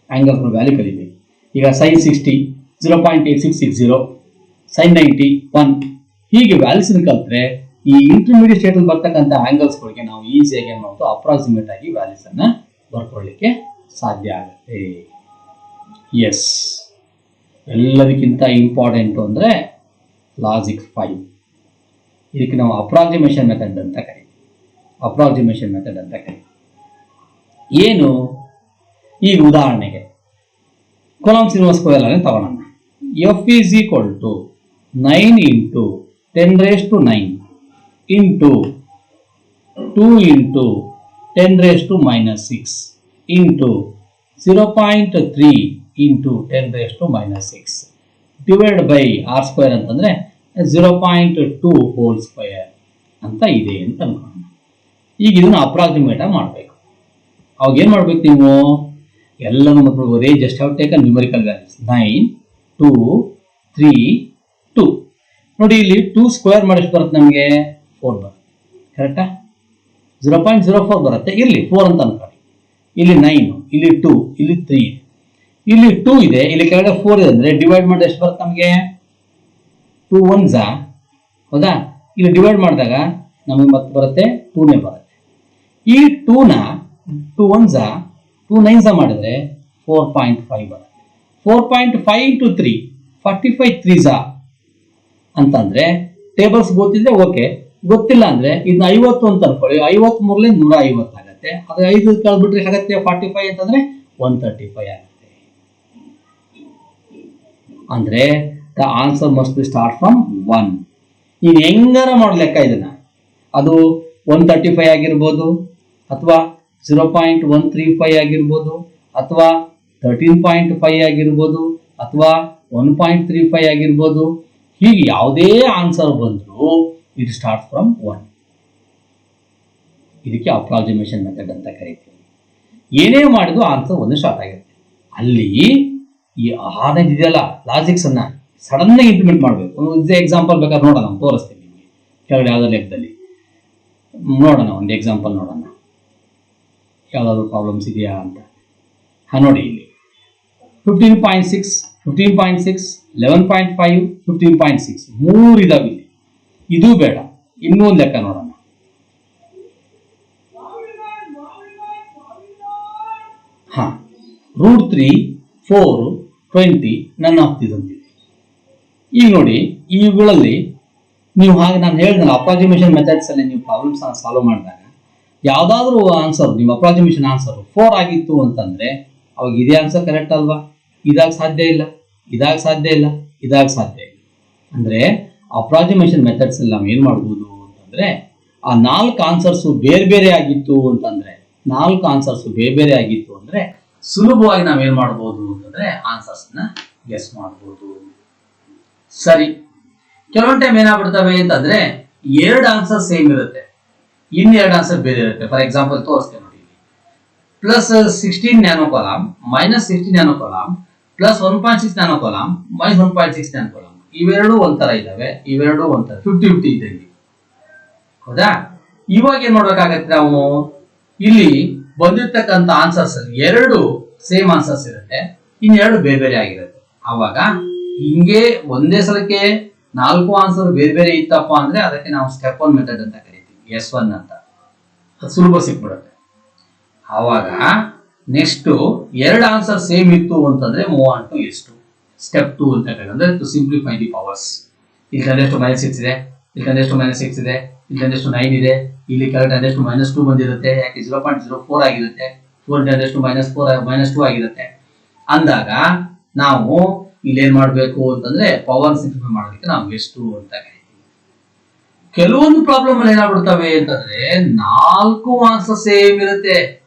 ಆಂಗಲ್ಸ್ ವ್ಯಾಲ್ಯೂ ಕಲಿಬೇಕು. ಈಗ ಸೈನ್ 60 0.8660, ಸೈನ್ 90 1 ಹೀಗೆ ವ್ಯಾಲ್ಯೂಸ್ ಕಲ್ತ್ರೆ ಈ ಇಂಟರ್ಮೀಡಿಯೇಟ್ ಸ್ಟೇಟ್ ಅಲ್ಲಿ ಬರ್ತಕ್ಕಂಥ ಆಂಗಲ್ಸ್ಗಳಿಗೆ ನಾವು ಈಸಿಯಾಗಿ ಏನು ಮಾಡ್ತೀವಿ? ಅಪ್ರಾಕ್ಸಿಮೇಟ್ ಆಗಿ ವ್ಯಾಲ್ಯೂಸ್ ಅನ್ನ ಬರ್ಕೊಳ್ಳಿಕ್ಕೆ ಸಾಧ್ಯ ಆಗುತ್ತೆ. ಎಸ್, ಎಲ್ಲದಕ್ಕಿಂತ ಇಂಪಾರ್ಟೆಂಟು ಅಂದರೆ ಲಾಜಿಕ್ 5. ಇದಕ್ಕೆ ನಾವು ಅಪ್ರಾಕ್ಸಿಮೇಷನ್ ಮೆಥಡ್ ಅಂತ ಕರೀತೀವಿ. ಏನು? ಈಗ ಉದಾಹರಣೆಗೆ ಕೊಲಂಬ್ಸ್ ಇನ್ವರ್ಸ್ ಕೊಯಲನ್ನು ತಗೊಳ್ಳೋಣ. F is equal to 9 into 10⁻⁹ into 2 into 10⁻⁻6 into 0.3 into 10⁻⁻6 divide by R square ಅಂತಂದರೆ 0.2 ಹೋಲ್ ಸ್ಕ್ವೇರ್ ಅಂತ ಇದೆ ಅಂತ ಅನ್ಕೊಳ್ಳೋಣ. ಈಗ ಇದನ್ನು ಅಪ್ರಾಕ್ಸಿಮೇಟ್ ಆಗಿ ಮಾಡಬೇಕು. ಅವಾಗ ಏನು ಮಾಡ್ಬೇಕು? ನೀವು ಎಲ್ಲನೂ ಮಕ್ಕಳು just have taken numerical values 9 2 3 2 ನೋಡಿ. ಇಲ್ಲಿ 2 ಸ್ಕ್ವೇರ್ ಮಾಡಿಷ್ಟು ಬರುತ್ತೆ ನಮಗೆ? 4 ಬರುತ್ತೆ. ಕರೆಕ್ಟಾ? 0.04 ಬರುತ್ತೆ. ಇರಲಿ 4 ಅಂತ ಅನ್ಕೊಳ್ಳಿ. ಇಲ್ಲಿ 9, ಇಲ್ಲಿ 2, ಇಲ್ಲಿ 3, ಇಲ್ಲಿ 2 ಇದೆ, ಇಲ್ಲಿ ಕೆಳಗಡೆ 4 ಇದೆ ಅಂದರೆ ಡಿವೈಡ್ ಮಾಡಿ ಎಷ್ಟು ಬರುತ್ತೆ ನಮಗೆ? 2 1s, ಹೌದಾ? ಇಲ್ಲಿ ಡಿವೈಡ್ ಮಾಡಿದಾಗ ನಮಗೆ ಮತ್ತೆ ಬರುತ್ತೆ 2ನೇ ಬರುತ್ತೆ. ಈ 2ನ 2 1s 2 9s ಮಾಡಿದ್ರೆ 4.5 ಬರುತ್ತೆ. 4.5 ಇಂಟು 3 45 3s ಅಂತಂದ್ರೆ ಟೇಬಲ್ಸ್ ಗೊತ್ತಿದ್ರೆ ಓಕೆ, ಗೊತ್ತಿಲ್ಲ ಅಂದ್ರೆ ಇದನ್ನ 50 ಅಂತ ಅನ್ಕೊಳ್ಳಿ. 53 150 ಆಗುತ್ತೆ. ಅದು 5 ಕಳ್ಬಿಟ್ರೆ ಆಗುತ್ತೆ 45 ಅಂತಂದ್ರೆ 135 ಆಗುತ್ತೆ. ಅಂದ್ರೆ the answer must be start from 1. ನೀವು ಹೆಂಗಾರ ಮಾಡೋ ಲೆಕ್ಕ ಇದನ್ನ, ಅದು 135 ಆಗಿರ್ಬೋದು, ಅಥವಾ 0.135 ಆಗಿರ್ಬೋದು, ಅಥವಾ 13.5 ಆಗಿರ್ಬೋದು, ಅಥವಾ 1.35 ಆಗಿರ್ಬೋದು. ಹೀಗೆ ಯಾವುದೇ ಆನ್ಸರ್ ಬಂದರೂ ಇಟ್ ಸ್ಟಾರ್ಟ್ ಫ್ರಮ್ 1. ಇದಕ್ಕೆ ಅಪ್ರಾಕ್ಸಿಮೇಷನ್ ಮೆಥಡ್ ಅಂತ ಕರಿತೀವಿ. ಏನೇ ಮಾಡಿದ್ರು ಆನ್ಸರ್ 1 ಸ್ಟಾರ್ಟ್ ಆಗಿರುತ್ತೆ. ಅಲ್ಲಿ ಈ 15 ಇದೆಯಲ್ಲ ಲಾಜಿಕ್ಸ್ ಅನ್ನ ಸಡನ್ ಆಗಿ ಇಂಪ್ಲಿಮೆಂಟ್ ಮಾಡಬೇಕು. ಒಂದು ಎಕ್ಸಾಂಪಲ್ ಬೇಕಾದ್ರೆ ನೋಡೋಣ, ನಾವು ತೋರಿಸ್ತೀನಿ ನಿಮಗೆ ಕೆಳಗಡೆ ಯಾವುದೋ ಲೆಕ್ಕದಲ್ಲಿ ನೋಡೋಣ, ಒಂದು ಎಕ್ಸಾಂಪಲ್ ನೋಡೋಣ ಯಾವುದಾದ್ರು ಪ್ರಾಬ್ಲಮ್ಸ್ ಇದೆಯಾ ಅಂತ. ನೋಡಿ ಇಲ್ಲಿ 15.6, 15.6, 11.5, 15.6 ಮೂರು ಇದಾವೆ ಇಲ್ಲಿ. ಇದು ಬೇಡ, ಇನ್ನೂ ಒಂದು ಲೆಕ್ಕ ನೋಡೋಣ. √3, 4, 20 ನನ್ ಆಫ್ ದಿಸ್ ಅಂತಿದೆ. ಈಗ ನೋಡಿ, ಇವುಗಳಲ್ಲಿ ನೀವು ಹಾಗೆ ನಾನು ಹೇಳಿದ್ನಲ್ಲ, ಅಪ್ರಾಕ್ಸಿಮೇಷನ್ ಮೆಥಡ್ಸ್ ಅಲ್ಲಿ ನೀವು ಪ್ರಾಬ್ಲಮ್ಸ್ ಸಾಲ್ವ್ ಮಾಡಿದಾಗ ಯಾವ್ದಾದ್ರು ಆನ್ಸರ್, ನಿಮ್ಮ ಅಪ್ರಾಕ್ಸಿಮೇಷನ್ ಆನ್ಸರ್ 4 ಆಗಿತ್ತು ಅಂತಂದ್ರೆ ಅವಾಗ ಇದೇ ಆನ್ಸರ್ ಕರೆಕ್ಟ್ ಅಲ್ವಾ? ಇದಾಗ ಸಾಧ್ಯ ಇಲ್ಲ, ಇದಾಗ ಸಾಧ್ಯ ಇಲ್ಲ, ಇದಾಗ ಸಾಧ್ಯ ಇಲ್ಲ. ಅಂದ್ರೆ ಅಪ್ರಾಕ್ಸಿಮೇಷನ್ ಮೆಥಡ್ಸ್ ಅಲ್ಲಿ ನಾವು ಏನ್ ಮಾಡ್ಬೋದು ಅಂತಂದ್ರೆ, ಆ 4 ಆನ್ಸರ್ಸ್ ಬೇರೆ ಬೇರೆ ಆಗಿತ್ತು ಅಂತಂದ್ರೆ, 4 ಆನ್ಸರ್ಸ್ ಬೇರೆ ಬೇರೆ ಆಗಿತ್ತು ಅಂದ್ರೆ ಸುಲಭವಾಗಿ ನಾವೇನ್ ಮಾಡ್ಬೋದು ಅಂತಂದ್ರೆ ಆನ್ಸರ್ಸ್ ನ ಗೆಸ್ ಮಾಡ್ಬೋದು. ಸರಿ, ಕೆಲವೊಂದು ಟೈಮ್ ಏನಾಗ್ಬಿಡ್ತವೆ ಅಂತಂದ್ರೆ 2 ಆನ್ಸರ್ ಸೇಮ್ ಇರುತ್ತೆ, ಇನ್ 2 ಆನ್ಸರ್ ಬೇರೆ ಇರುತ್ತೆ. ಫಾರ್ ಎಕ್ಸಾಂಪಲ್ ತೋರಿಸ್ತೇನೆ ನೋಡಿ, +16 nano column, -16 nano column, +1.6 nano column, -1.6 nano column, ಇವೆರಡು ಒಂಥರ ಇದಾವೆ, ಇವೆರಡು ಒಂಥರ 50-50 ಇದ್ದಂಗೆ. ಹೌದಾ? ಇವಾಗ ಏನ್ ಮಾಡ್ಬೇಕಾಗತ್ತೆ, ನಾವು ಇಲ್ಲಿ ಬಂದಿರ್ತಕ್ಕಂಥ ಆನ್ಸರ್ಸ್ ಅಲ್ಲಿ 2 ಸೇಮ್ ಆನ್ಸರ್ಸ್ ಇರುತ್ತೆ, ಇನ್ನೆರಡು ಬೇರೆ ಬೇರೆ ಆಗಿರುತ್ತೆ. ಅವಾಗ ಹಿಂಗೆ ಒಂದೇ ಸಲಕ್ಕೆ 4 ಆನ್ಸರ್ ಬೇರೆ ಬೇರೆ ಇತ್ತಪ್ಪ ಅಂದ್ರೆ ಅದಕ್ಕೆ ನಾವು ಸ್ಟೆಪ್ 1 ಮೆಥಡ್ ಅಂತ ಕರಿತೀವಿ, S1 ಅಂತ. ಅದು ಸುಲಭ ಸಿಕ್ಬಿಡುತ್ತೆ. ಅವಾಗ ನೆಕ್ಸ್ಟ್ 2 ಆನ್ಸರ್ ಸೇಮ್ ಇತ್ತು ಅಂತಂದ್ರೆ move on to S2, step 2 ಅಂತ ಕರೀತಾರೆ. To simplify the powers. ಇಲ್ಲಿ ತಂದೆಷ್ಟು -6 ಇದೆ, ಇಲ್ಲಿ ತಂದೆಷ್ಟು -6 ಇದೆ, ಇಲ್ಲಿ ತಂದೆಷ್ಟು 9 ಇದೆ, ಇಲ್ಲಿ ಕರೆಕ್ಟ್ ತಂದೆಷ್ಟು -2 ಬಂದಿರುತ್ತೆ, ಯಾಕೆ 0.04 ಆಗಿರುತ್ತೆ, 4 ತಂದೆಷ್ಟು -2 ಆಗಿರುತ್ತೆ. ಅಂದಾಗ ನಾವು ಇಲ್ಲೇನ್ ಮಾಡ್ಬೇಕು ಅಂತಂದ್ರೆ ಪವರ್ ಸಿಂಪ್ಲಿಫೈ ಮಾಡೋದಕ್ಕೆ ನಾವು S2 ಅಂತ ಕರಿತೀವಿ. ಕೆಲವೊಂದು ಪ್ರಾಬ್ಲಮ್ ಅಲ್ಲಿ ಏನಾಗ್ಬಿಡ್ತವೆ ಅಂತಂದ್ರೆ 4 ಆನ್ಸರ್ ಸೇಮ್ ಇರುತ್ತೆ,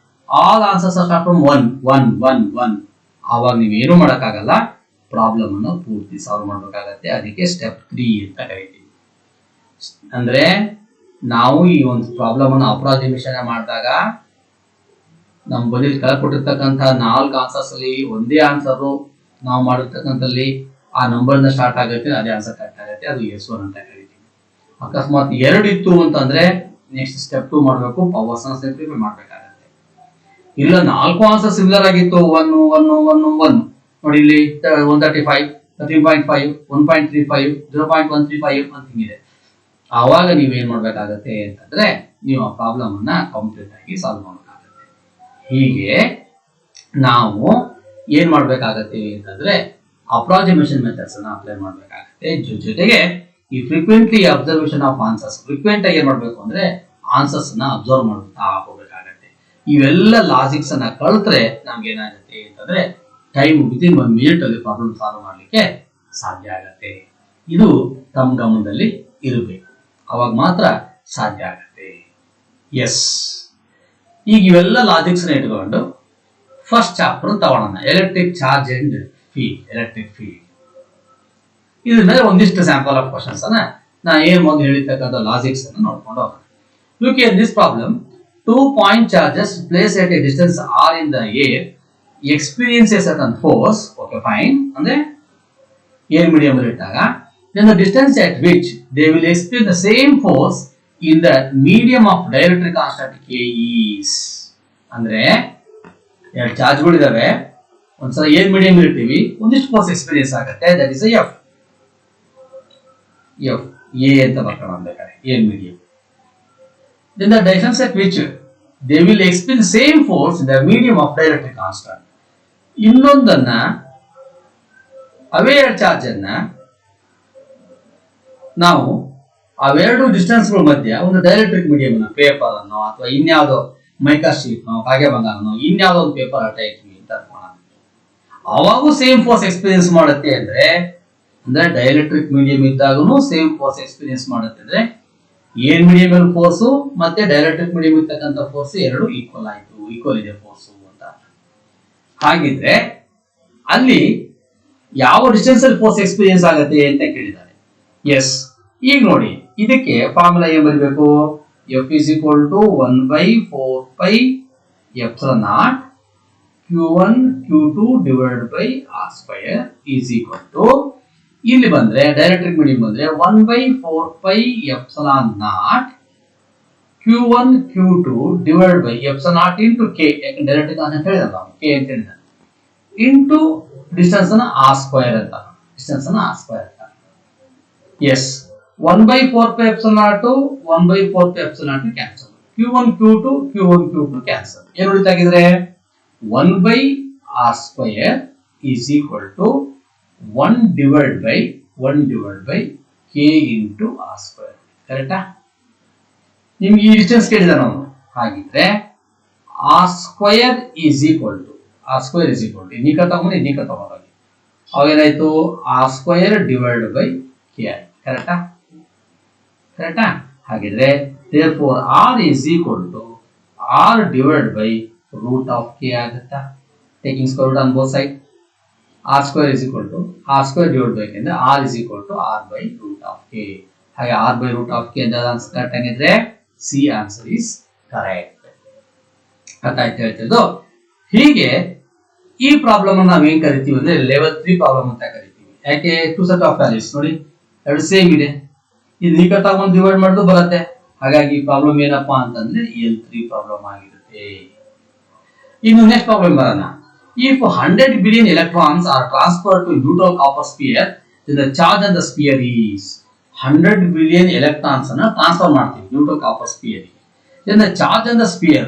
all answers are start from 1 1 1 1. ಆವಾಗ ನೀವೇನು ಮಾಡಕ್ಕಾಗಲ್ಲ, ಪ್ರಾಬ್ಲಮ್ ಅನ್ನು ಪೂರ್ತಿ ಸಾಲ್ವ್ ಮಾಡ್ಬೇಕಾಗತ್ತೆ. ಅದಕ್ಕೆ ಸ್ಟೆಪ್ 3 ಅಂತ ಕರಿತೀವಿ. ಅಂದ್ರೆ ನಾವು ಈ ಒಂದು ಪ್ರಾಬ್ಲಮ್ ಅನ್ನು ಅಪ್ರಾಕ್ಸಿಮೇಷನ್ ಮಾಡಿದಾಗ ನಮ್ಮ ಬಳಿ ಕೊಟ್ಟಿರ್ತಕ್ಕಂಥ 4 ಆನ್ಸರ್ಸ್ ಅಲ್ಲಿ ಒಂದೇ ಆನ್ಸರ್ ನಾವು ಮಾಡಿರ್ತಕ್ಕಂಥಲ್ಲಿ ಆ ನಂಬರ್ ಇಂದ ಸ್ಟಾರ್ಟ್ ಆಗುತ್ತೆ, ಅದೇ ಆನ್ಸರ್ ಕರೆಕ್ಟ್ ಆಗುತ್ತೆ, ಅದು S1 ಅಂತ ಕರಿತೀವಿ. ಅಕಸ್ಮಾತ್ 2 ಇತ್ತು ಅಂತಂದ್ರೆ ನೆಕ್ಸ್ಟ್ ಸ್ಟೆಪ್ 2 ಮಾಡಬೇಕು, ಪವರ್ಸ್ ನ ಸಿಂಪ್ಲಿಫೈ ಮಾಡ್ಬೇಕಾಗತ್ತೆ. ಇಲ್ಲ 4 ಆನ್ಸರ್ ಸಿಮಿಲರ್ ಆಗಿತ್ತು, 1 1 1 1 ನೋಡಿ, ಇಲ್ಲಿ 135, 13.5, 1.35, 0.135 ಅಂತ ಹಿಂಗಿದೆ. ಆವಾಗ ನೀವೇನ್ ಮಾಡ್ಬೇಕಾಗತ್ತೆ ಅಂತಂದ್ರೆ ನೀವು ಆ ಪ್ರಾಬ್ಲಮ್ ಅನ್ನ ಕಂಪ್ಲೀಟ್ ಆಗಿ ಸಾಲ್ವ್ ಮಾಡಬೇಕಾಗತ್ತೆ. ಹೀಗೆ ನಾವು ಏನ್ ಮಾಡ್ಬೇಕಾಗತ್ತೆ ಅಂತಂದ್ರೆ ಅಪ್ರಾಕ್ಸಿಮೇಷನ್ ಮೆಥಡ್ಸ್ ಅನ್ನ ಅಪ್ಲೈ ಮಾಡ್ಬೇಕಾಗತ್ತೆ. ಜೊತೆಗೆ ಈ frequently observation of answers, frequent ಆಗಿ ಏನ್ ಮಾಡ್ಬೇಕು ಅಂದ್ರೆ ಆನ್ಸರ್ಸ್ ನ ಅಬ್ಸರ್ವ್ ಮಾಡ್ತಾ ಹೋಗ್ಬೇಕಾಗತ್ತೆ. ಇವೆಲ್ಲ ಲಾಜಿಕ್ಸ್ ಅನ್ನ ಕಲ್ತ್ರೆ ನಮ್ಗೆ ಏನಾಗುತ್ತೆ ಅಂತಂದ್ರೆ ಟೈಮ್ ವಿತಿನ್ 1 ಮಿನಿಟ್ ಅಲ್ಲಿ ಪ್ರಾಬ್ಲಮ್ ಸಾಲ್ವ್ ಮಾಡ್ಲಿಕ್ಕೆ ಸಾಧ್ಯ ಆಗತ್ತೆ. ಇದು ತಮ್ಮ ಗಮನದಲ್ಲಿ ಇರಬೇಕು, ಅವಾಗ ಮಾತ್ರ ಸಾಧ್ಯ ಆಗತ್ತೆ. ಎಸ್, ಈಗ ಇವೆಲ್ಲ ಲಾಜಿಕ್ಸ್ ನ ಇಟ್ಕೊಂಡು ಫಸ್ಟ್ ಚಾಪ್ಟರ್ ತಗೊಳ್ಳೋಣ, electric charge and field, electric field. ಇದ್ರ ಮೇಲೆ ಒಂದಿಷ್ಟು ಸ್ಯಾಂಪಲ್ ಆಫ್ ಕ್ವಶನ್ಸ್ ಅನ್ನ ನಾ ಏನ್ ಮೊದಲು ಹೇಳಿರ್ತಕ್ಕಂಥ ಲಾಜಿಕ್ಸ್ ಅನ್ನು ನೋಡ್ಕೊಂಡು ಹೋಗೋಣ. Look at this problem. 2 point charges placed at a distance r in the air experience a certain force. Okay, fine. ಅಂದ್ರೆ air medium ಅಲ್ಲಿ ಇಟ್ಟಾಗ then the distance at which they will experience the same force in the medium of dielectric constant K is. ಅಂದ್ರೆ ಎರಡು ಚಾರ್ಜ್ಗಳು ಇದಾವೆ, ಒಂದ್ಸಲ air medium ಇರ್ತೀವಿ, ಒಂದಿಷ್ಟು ಫೋರ್ಸ್ ಎಕ್ಸ್ಪೀರಿಯನ್ಸ್ ಆಗುತ್ತೆ, ದಟ್ ಇಸ್ ಎಫ್ ಎ ಅಂತ ಬರ್ಕೊಳ್ಳೋಣ ಬೇಕಾದ್ರೆ air medium. Then the distance at which they will experience the same force in the medium of dielectric constant. ಇನ್ನೊಂದನ್ನ ಅವೇ ಎರಡು ಚಾರ್ಜ್ ಅನ್ನ ನಾವು ಅವೆರಡು ಡಿಸ್ಟೆನ್ಸ್ಗಳ ಮಧ್ಯ ಒಂದು ಡೈಎಲೆಕ್ಟ್ರಿಕ್ ಮೀಡಿಯಂ ಪೇಪರ್ ಅನ್ನು ಅಥವಾ ಇನ್ಯಾವುದೋ ಮೈಕಾ ಶೀಟ್ ಕಾಗೆ ಬಂಗಾರನೋ ಇನ್ಯಾವುದೋ ಒಂದು ಪೇಪರ್ ಆಟ ಇಟ್ವಿ ಅಂತ ಅನ್ಕೋಣ, ಅವಾಗೂ ಸೇಮ್ ಫೋರ್ಸ್ ಎಕ್ಸ್ಪೀರಿಯನ್ಸ್ ಮಾಡುತ್ತೆ. ಅಂದ್ರೆ ಡೈಎಲೆಕ್ಟ್ರಿಕ್ ಮೀಡಿಯಂ ಇದ್ದಾಗೂ ಸೇಮ್ ಫೋರ್ಸ್ ಎಕ್ಸ್ಪೀರಿಯನ್ಸ್ ಮಾಡುತ್ತೆ. ಅಂದ್ರೆ ಏರ್ ಮೀಡಿಯಂ ಅಲ್ಲಿ ಫೋರ್ಸು ಮತ್ತೆ ಡೈಎಲೆಕ್ಟ್ರಿಕ್ ಮೀಡಿಯಂ ಇರ್ತಕ್ಕಂಥ ಫೋರ್ಸ್ ಎರಡು ಈಕ್ವಲ್ ಆಯ್ತು, ಈಕ್ವಲ್ ಇದೆ ಫೋರ್ಸು ಅಂತ. ಹಾಗಿದ್ರೆ ಅಲ್ಲಿ ಯಾವ ಡಿಸ್ಟೆನ್ಸ್ ಅಲ್ಲಿ ಫೋರ್ಸ್ ಎಕ್ಸ್ಪೀರಿಯನ್ಸ್ ಆಗುತ್ತೆ ಅಂತ ಕೇಳಿದ್ದಾರೆ. ಎಸ್, ಈಗ ನೋಡಿ ಇದಕ್ಕೆ ಫಾರ್ಮುಲಾ ಏನ್ ಬರೀಬೇಕು, F is equal to 1/4 epsilon naught Q1 Q2 divided by R square is equal to ಇಲ್ಲಿ ಬಂದ್ರೆ ಡೈರೆಕ್ಟ್ರಿಕ್ ಮೀಡಿಯಂ ಬಂದ್ರೆ 1/4πε0 Q1 Q2 divide by ε0 into K. ಯಾಕಂದ್ರೆ ಡೈರೆಕ್ಟ್ ಅಂತ ಹೇಳಿದಲ್ಲ ಕೆ ಅಂತ ಹೇಳಿದ ಇಂಟು ಡಿಸ್ಟೆನ್ಸ್ ಅನ್ನ ಆರ್ ಸ್ಕ್ವೇರ್ ಅಂತ. ಡಿಸ್ಟೆನ್ಸ್ ಅನ್ನ ಆರ್ ಸ್ಕ್ವೇರ್ ಅಂತ. ಎಸ್ 1/4πε0 1/4πε0 cancel. Q1 Q2 Q1 Q2 cancel. ಏನು ಉಳಿತಾಗಿದ್ರೆ 1/r square is equal to 1 divide by k into R square. ಕರೆಕ್ಟಾ? ನಿಮ್ಗೆ ಈ ಡಿಸ್ಟೆನ್ಸ್ ಕೇಳಿದ ನಾವು. ಹಾಗಿದ್ರೆ R square is equal to ಇನ್ನೀಕ ತಗೊಂಡು ಅವೇನಾಯ್ತು R square divide by K ಆಯ್ತು. ಕರೆಕ್ಟಾ? ಹಾಗಿದ್ರೆ therefore r is equal to r divided by root of k ಆಗುತ್ತಾ? taking square root on both side, r square is equal to r square divided by k ಅಂದ್ರೆ r is equal to r by root of k. ಹಾಗೆ r by root of k ಅಂತ answer correct ಆಗಿದ್ರೆ C answer is correct. ಅರ್ಥ ಆಯ್ತು ಹೇಳ್ತಿದ್ದು. ಹೀಗೆ ಈ problem ಅನ್ನು ನಾವು ಏನ್ ಕರಿತೀವಿ ಅಂದ್ರೆ ಲೆವೆಲ್ 3 ಪ್ರಾಬ್ಲಮ್ ಅಂತ ಕರಿತೀವಿ. ಯಾಕೆ? ಟು ಸೆಟ್ ಆಫ್ ವ್ಯಾಲ್ಯೂಸ್ ನೋಡಿ ಎರಡು ಸೇಮ್ ಇದೆ. ಇದು ನೀಕ ತಗೊಂಡು ಡಿವೈಡ್ ಮಾಡೋದು ಬರುತ್ತೆ. ಹಾಗಾಗಿ ಪ್ರಾಬ್ಲಮ್ ಏನಪ್ಪಾ ಅಂತಂದ್ರೆ L3 ಪ್ರಾಬ್ಲಮ್ ಆಗಿರುತ್ತೆ. ಇನ್ನು ನೆಕ್ಸ್ಟ್ ಪ್ರಾಬ್ಲಮ್ ಬರೋಣ. If 100 billion electrons are transferred to neutral copper sphere, then the charge on the sphere is 100 billion electrons ಅನ್ನು ಟ್ರಾನ್ಸ್ಫರ್ ಮಾಡ್ತೀವಿ ನ್ಯೂಟ್ರಲ್ ಕಾಪರ್ ಸ್ಪಿಯರ್ ಗೆ. then the charge on the sphere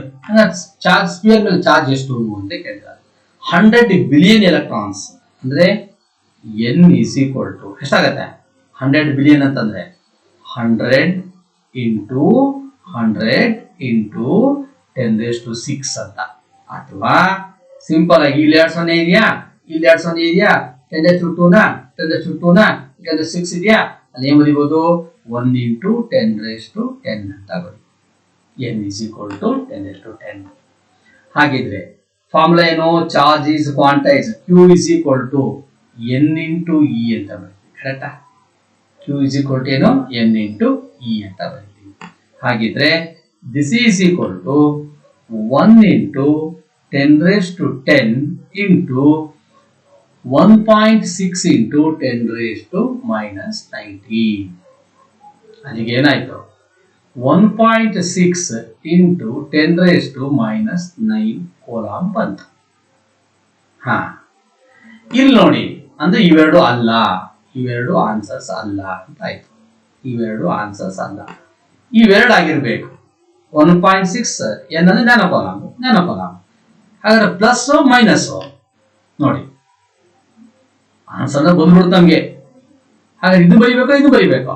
charge sphere ಮೇಲೆ charge ಎಷ್ಟು ಅಂತ ಕೇಳ್ತಾರೆ. 100 billion electrons ಅಂದ್ರೆ n is equal to ಎಷ್ಟಾಗತ್ತೆ? 100 billion ಅಂತಂದ್ರೆ 100 into 100 into 10⁶ ಅಂತ. ಅಥವಾ ಸಿಂಪಲ್ ಆಗಿ ಇಲ್ಲಿ 0 ಇದೆಯಾ, ಇಲ್ಲಿ 0 ಇದೆಯಾ, 10⁻²ನ 10⁻6 ಇದೆಯಾ, ಅಲ್ಲಿ ಏನ್ ಬರೀಬಹುದು 1 into 10⁻10 ಅಂತ ಬರೀ. n is equal to 10⁻10. ಹಾಗಿದ್ರೆ ಫಾರ್ಮುಲಾ ಏನು? Charge is quantise q is equal to n into e ಅಂತ ಬರೀತೀವಿ. ಕರೆಕ್ಟಾ? q is equal to ಏನು? n into e ಅಂತ ಬರೀತೀವಿ. ಹಾಗಿದ್ರೆ this is equal to 1 into 10⁻10 into 1.6 into 10⁻⁻19. ಅಲ್ಲಿಗೆ ಏನಾಯ್ತು? 1.6 into 10⁻⁻9 ಕೂಲಂಬ್ ಬಂತು. ಇಲ್ಲಿ ನೋಡಿ ಅಂದ್ರೆ ಇವೆರಡು ಅಲ್ಲ, ಇವೆರಡು ಆನ್ಸರ್ಸ್ ಅಲ್ಲ ಅಂತ ಆಯ್ತು. ಇವೆರಡು ಆನ್ಸರ್ಸ್ ಅಲ್ಲ, ಇವೆರಡು ಆಗಿರ್ಬೇಕು. 1.6 ಏನಂದ್ರೆ ನ್ಯಾನೋ ಕೂಲಂಬ್. ಹಾಗಾದ್ರೆ ಪ್ಲಸ್ ಮೈನಸ್ ನೋಡಿ ಆನ್ಸರ್ ಬಂದ್ಬಿಡುತ್ತೆ ನಮ್ಗೆ. ಹಾಗಾದ್ರೆ ಇದು ಬರಿಬೇಕು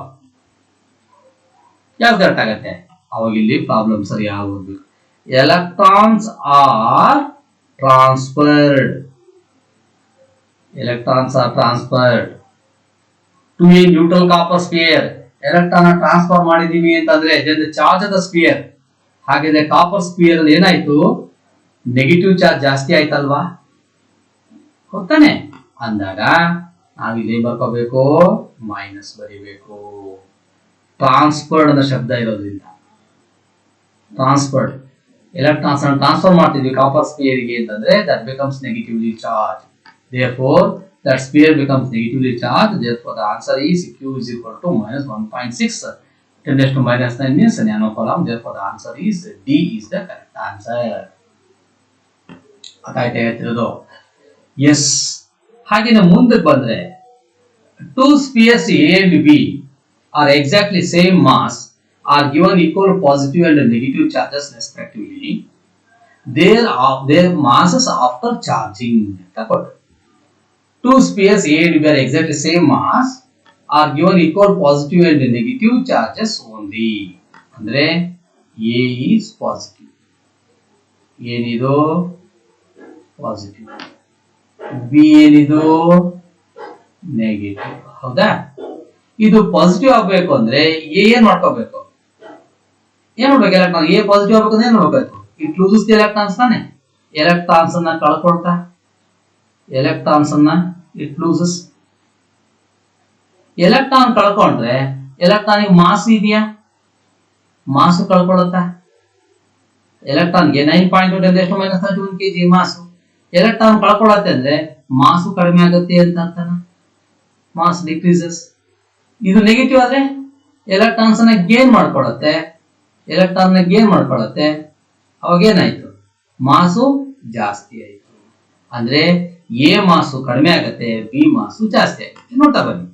ಯಾವ್ದು ಕರೆಕ್ಟ್ ಆಗತ್ತೆ? ಅವಾಗ ಇಲ್ಲಿ ಪ್ರಾಬ್ಲಮ್ ಸರಿ ಆಗೋದು. Electrons are transferred to a neutral copper sphere. Electron transfer ಮಾಡಿದೀವಿ ಅಂತಂದ್ರೆ ಚಾರ್ಜ್ ಆಫ್ ದ ಸ್ಪಿಯರ್. ಹಾಗಿದ್ರೆ ಕಾಪರ್ ಸ್ಪಿಯರ್ ಅಲ್ಲಿ ಏನಾಯ್ತು? ನೆಗೆಟಿವ್ ಚಾರ್ಜ್ ಜಾಸ್ತಿ ಆಯ್ತಲ್ವಾ? ಗೊತ್ತಾನೆ? ಅಂದಾಗ ನಾವಿಲ್ಲಿ ಬರ್ಕೋಬೇಕು, ಮೈನಸ್ ಬರಿಬೇಕು. ಟ್ರಾನ್ಸ್ಫರ್ಡ್ ಅನ್ನೋ ಶಬ್ದ ಇರೋದ್ರಿಂದ ಟ್ರಾನ್ಸ್ಫರ್ಡ್ ಎಲೆಕ್ಟ್ರಾನ್ಸ್ ಅನ್ನು ಟ್ರಾನ್ಸ್ಫರ್ ಮಾಡ್ತಿದ್ವಿ ಕಾಪರ್ ಸ್ಪಿಯರ್ ಗೆ ಅಂತಂದ್ರೆ that becomes negatively charge. therefore that sphere becomes negatively charged. therefore the answer is q is equal to -1.6 10⁻⁻9 means nano coulomb. therefore the answer is D is the correct answer. ಅದಾಯ್ತು ಹೇಳ್ತಿರೋದು. S. ಹಾಗೆ ಮುಂದಕ್ಕೆ ಬಂದ್ರೆ two spheres A and B are exactly same mass are given equal positive and negative charges respectively. Their masses after charging ಅಂತ ಕೊಟ್ಟರು. Two spheres A and B are exactly same mass are given equal positive and negative charges only. ಅಂದ್ರೆ A is positive, ಏನಿದು positive, B ಏನಿದು negative. ಹೌದಾ? ಇದು positive ಆಗಬೇಕು ಅಂದ್ರೆ ಏನ್ ಮಾಡ್ಕೋಬೇಕು? ಎಲೆಕ್ಟ್ರಾನ್ ಎ ಪಾಸಿಟಿವ್ ಆಗಬೇಕು ಅಂದ್ರೆ ಏನ್ ಮಾಡ್ಬೇಕು? ಇಟ್ ಲೂಸಸ್ ದಿ ಎಲೆಕ್ಟ್ರಾನ್ಸ್ ತಾನೆ. ಎಲೆಕ್ಟ್ರಾನ್ಸ್ ಅನ್ನ ಕಳ್ಕೊಳ್ತಾ, ಎಲೆಕ್ಟ್ರಾನ್ಸ್ ಅನ್ನ ಇಟ್ ಲೂಸಸ್. ಎಲೆಕ್ಟ್ರಾನ್ ಕಳ್ಕೊಂಡ್ರೆ ಎಲೆಕ್ಟ್ರಾನಿಗೆ ಮಾಸ್ ಇದೆಯಾ? ಮಾಸ್ ಕಳ್ಕೊಳ್ಳುತ್ತಾ? ಎಲೆಕ್ಟ್ರಾನ್ಗೆ 9.2 × 10⁻31 kg ಮಾಸು. ಎಲೆಕ್ಟ್ರಾನ್ ಕಳ್ಕೊಳ್ಳುತ್ತೆ ಅಂದ್ರೆ ಮಾಸು ಕಡಿಮೆ ಆಗುತ್ತೆ ಅಂತ ಅರ್ಥನಾ? Mass decreases. ಇದು ನೆಗೆಟಿವ್ ಆದ್ರೆ ಎಲೆಕ್ಟ್ರಾನ್ಸ್ ಅನ್ನ ಗೇನ್ ಮಾಡ್ಕೊಳ್ಳುತ್ತೆ, ಅವಾಗ ಏನಾಯ್ತು, ಮಾಸು ಜಾಸ್ತಿ ಆಯ್ತು. ಅಂದ್ರೆ ಎ ಮಾಸು ಕಡಿಮೆ ಆಗುತ್ತೆ, ಬಿ ಮಾಸು ಜಾಸ್ತಿ ಆಗುತ್ತೆ. ನೋಡ್ತಾ ಬನ್ನಿ.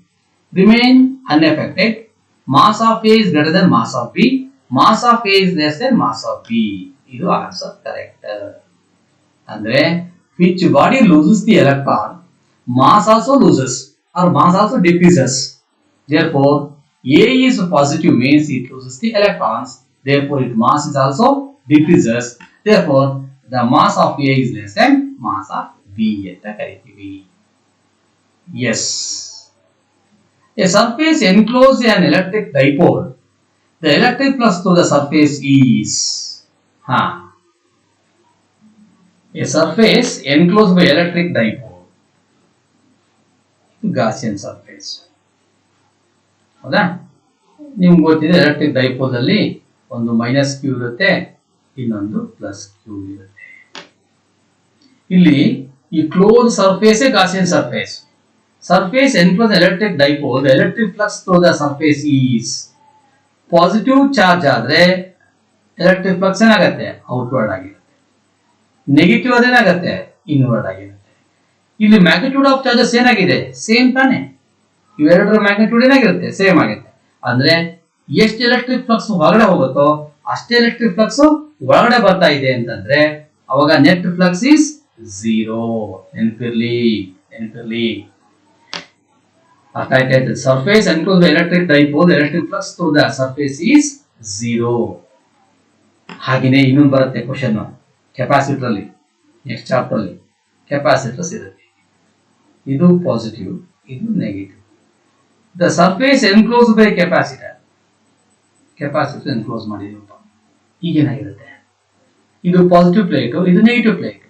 Remain unaffected, mass of A is greater than mass of B, mass of A is less than mass of B. ಇದು ಆನ್ಸರ್ ಕರೆಕ್ಟ್. ಅಂದ್ರೆ which body loses the electron, mass also loses or mass also decreases. Therefore, A is positive means it loses the electrons. Therefore, its mass is also decreases. Therefore, the mass of A is less than mass of B. Yes. A surface encloses an electric dipole. The electric flux through the surface is a surface enclosed by electric dipole. Gaussian surface. ಹೌದಾ? ನಿಮ್ಗೆ ಗೊತ್ತಿದೆ electric dipole ಅಲ್ಲಿ ಒಂದು minus Q ಇರುತ್ತೆ, ಇನ್ನೊಂದು plus Q ಇರುತ್ತೆ. ಇಲ್ಲಿ ಈ close surface Gaussian surface. Surface enclose electric dipole, the electric flux through the surface is. Positive charge ಆದ್ರೆ ಎಲೆಕ್ಟ್ರಿಕ್ ಫ್ಲಕ್ಸ್ ಏನಾಗುತ್ತೆ, ಔಟ್ವರ್ಡ್ ಆಗಿರುತ್ತೆ. ನೆಗೆಟಿವ್ ಅದೇನಾಗುತ್ತೆ, ಇನ್ವರ್ಡ್ ಆಗಿರುತ್ತೆ. ಇಲ್ಲಿ ಮ್ಯಾಗ್ನಿಟ್ಯೂಡ್ ಆಫ್ ಚಾರ್ಜಸ್ ಏನಾಗಿದೆ, ಸೇಮ್ ತಾನೆ. ಇವೆರಡರ ಮ್ಯಾಗ್ನಿಟ್ಯೂಡ್ ಏನಾಗಿರುತ್ತೆ, ಸೇಮ್ ಆಗುತ್ತೆ. ಅಂದ್ರೆ ಎಷ್ಟು ಎಲೆಕ್ಟ್ರಿಕ್ ಫ್ಲಕ್ಸ್ ಹೊರಗಡೆ ಹೋಗುತ್ತೋ ಅಷ್ಟೇ ಎಲೆಕ್ಟ್ರಿಕ್ ಫ್ಲಕ್ಸ್ ಒಳಗಡೆ ಬರ್ತಾ ಇದೆ ಅಂತಂದ್ರೆ ಅವಾಗ ನೆಟ್ ಫ್ಲಕ್ಸ್ ಇಸ್ ಝೀರೋ. ನೆನಪಿರ್ಲಿ. ಅರ್ಥ ಆಯ್ತಾಯ್ತು. Surface enclosed by electric dipole, electric flux through the surface is zero. ಹಾಗೇನೆ ಇನ್ನೊಂದು ಬರುತ್ತೆ ಕ್ವಶನ್ ಕೆಪಾಸಿಟರ್ ಅಲ್ಲಿ, ನೆಕ್ಸ್ಟ್ ಚಾಪ್ಟರ್ ಅಲ್ಲಿ ಕೆಪಾಸಿಟರ್ಸ್ ಇರುತ್ತೆ. ಇದು ಪಾಸಿಟಿವ್, ಇದು negative. The surface enclose by capacitor enclose ಮಾಡಿದೀವಪ್ಪ. ಈಗೇನಾಗಿರುತ್ತೆ, ಇದು ಪಾಸಿಟಿವ್ ಪ್ಲೇಟ್, ಇದು ನೆಗೆಟಿವ್ ಪ್ಲೇಟ್.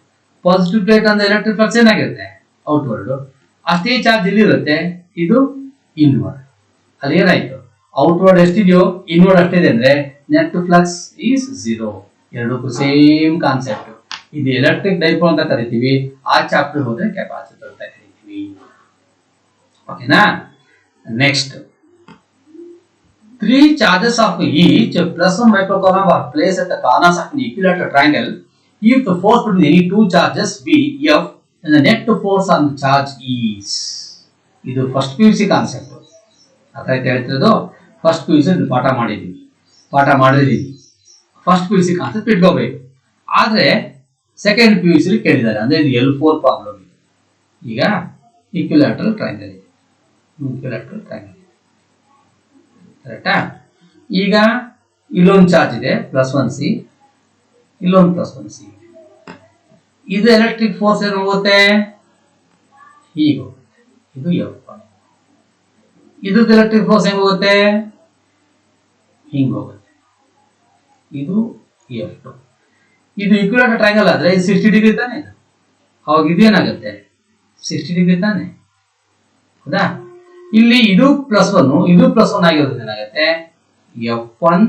ಪಾಸಿಟಿವ್ ಪ್ಲೇಟ್ ಅಂದ್ರೆ ಎಲೆಕ್ಟ್ರಿಕ್ ಫ್ಲಕ್ಸ್ ಏನಾಗಿರುತ್ತೆ, ಔಟ್ವರ್ಡ್. ಅಷ್ಟೇ ಚಾರ್ಜ್ ಇಲ್ಲಿರುತ್ತೆ, ಇದು ಇನ್ವರ್ಡ್. ಅಲ್ಲಿ ಏನಾಯ್ತು, ಔಟ್ವರ್ಡ್ ಎಷ್ಟಿದೆಯೋ ಇನ್ವರ್ಡ್ ಅಷ್ಟಿದೆ ಅಂದ್ರೆ ನೆಟ್ ಫ್ಲಕ್ಸ್ ಈಸ್ ಝೀರೋ. ಎರಡಕ್ಕೂ ಸೇಮ್ ಕಾನ್ಸೆಪ್ಟ್. ಇದು ಎಲೆಕ್ಟ್ರಿಕ್ ಡೈಪೋಲ್ ಅಂತ ಕರಿತೀವಿ, ಆ ಚಾಪ್ಟರ್ ಹೋದ್ರೆ ಕೆಪಾಸಿಟರ್ ಅಂತ ಕರಿತೀವಿ. ಓಕೆನಾ? Next, 3 charges of each plus 1 microcoulomb are placed at the corners of an equilateral triangle. If the force between any 2 charges be F, then the net force on the charge is. ಇದು first PUC concept. ಅರ್ಥ ಆಯ್ತು ಹೇಳ್ತಿರೋದು. First PUC ಪಾಠ ಮಾಡಿದೀವಿ. First PUC concept ಇಟ್ಕೋಬೇಕು. ಆದ್ರೆ second PUC ಕೇಳಿದ್ದಾರೆ, ಅಂದ್ರೆ ಇದು L4 ಪ್ರಾಬ್ಲಮ್. ಈಗ ಈಕ್ವಿಲಾಟರಲ್ ಟ್ರಯಾಂಗಲ್ ಇದೆ. ಕರೆಕ್ಟಾ? ಈಗ ಇಲ್ಲೊಂದು ಚಾರ್ಜ್ ಇದೆ +1c, ಇಲ್ಲೊಂದು +1c. ಇದು ಎಲೆಕ್ಟ್ರಿಕ್ ಫೋರ್ಸ್ ಏನು ಹೋಗುತ್ತೆ, ಹೀಗೆ ಹೋಗುತ್ತೆ. ಇದು F1. ಇದು ಎಲೆಕ್ಟ್ರಿಕ್ ಫೋರ್ಸ್ ಹೆಂಗ್ ಹೋಗುತ್ತೆ, ಹಿಂಗ್ ಹೋಗುತ್ತೆ. ಇದು F2. ಇದು ಈಕ್ವಿಲಾಟರಲ್ ಟ್ರಯಾಂಗಲ್ ಆದ್ರೆ ಇದು 60 ಡಿಗ್ರಿ ತಾನೆ. ಇದು ಅವಾಗ ಇದೇನಾಗುತ್ತೆ, 60 ಡಿಗ್ರಿ ತಾನೆ. ಹೌದಾ? ಇಲ್ಲಿ ಇದು +1, ಇದು +1 ಆಗಿರೋದ್ರಿಂದ ಏನಾಗುತ್ತೆ, F1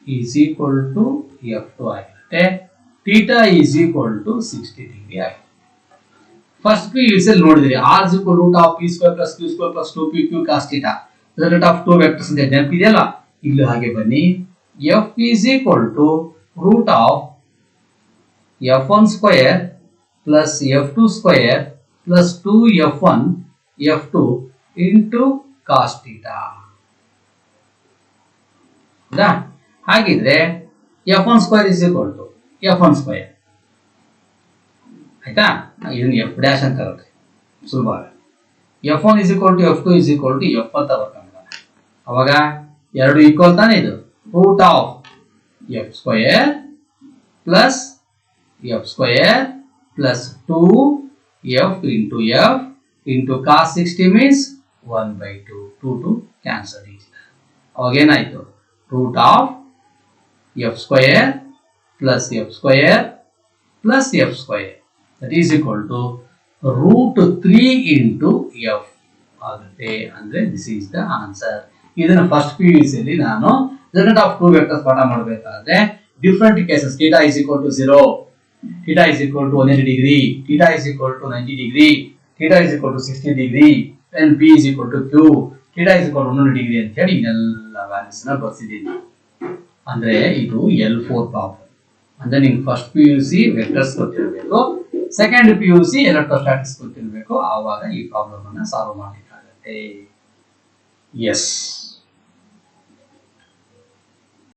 is equal to F2 ಆಗಿರುತ್ತೆ. Theta is equal to 60 degree ಆಗಿದೆ. ಫಸ್ಟ್ PUC ನೋಡಿದ್ರಿ, R is equal to root of P square plus Q square plus 2PQ cos theta. Result of 2 vectors ಅಂತ ನೆನಪಿದೆಯಲ್ಲ, ಇಲ್ಲಿ ಹಾಗೆ ಬನ್ನಿ. F is equal to root of F1 square plus F2 square plus 2F1 F2 into cos theta. ಹಾಗಿದ್ರೆ F1 square is equal to F1 square. ಆಯ್ತಾ? ಇದನ್ನ F dash ಅಂತ ಕರೆದ್ರೆ ಸುಲಭ. F1 is equal to F2 is equal to F ಅಂತ ಬರ್ಕೊಂಡ. ಅವಾಗ ಎರಡು equal ತಾನೆ. ಇದು root of F square plus F square plus 2F into F into cos 60 means 1/2. 2 cancel each other. ಅವಾಗ ಏನಾಯ್ತು, root of F square plus F square plus F square that is equal to √3 into F ಆಗುತ್ತೆ. ಅಂದ್ರೆ this is the answer. ಇದನ್ನ first PUC ಅಲ್ಲಿ ನಾನು result of 2 vectors ಪಾಠ ಮಾಡಬೇಕಾದ್ರೆ different cases, θ is equal to 0, θ is equal to 180 degree, θ is equal to 90 degree, θ theta is equal to 60 degree then P is equal to Q theta is equal to 100 degree ಅಂತ ಹೇಳಿ ಎಲ್ಲ values ನ ಬರ್ಸಿದ್ದೀನಿ. ಅಂದ್ರೆ ಇದು L4 problem. ಅಂದ್ರೆ ನಿಮ್ಗೆ first PUC vectors ಗೊತ್ತಿರಬೇಕು, second PUC electrostatics ಗೊತ್ತಿರಬೇಕು, ಆವಾಗ ಈ ಪ್ರಾಬ್ಲಮ್ ಅನ್ನ ಸಾಲ್ವ್ ಮಾಡಲಿಕ್ಕಾಗತ್ತೆ. ಎಸ್.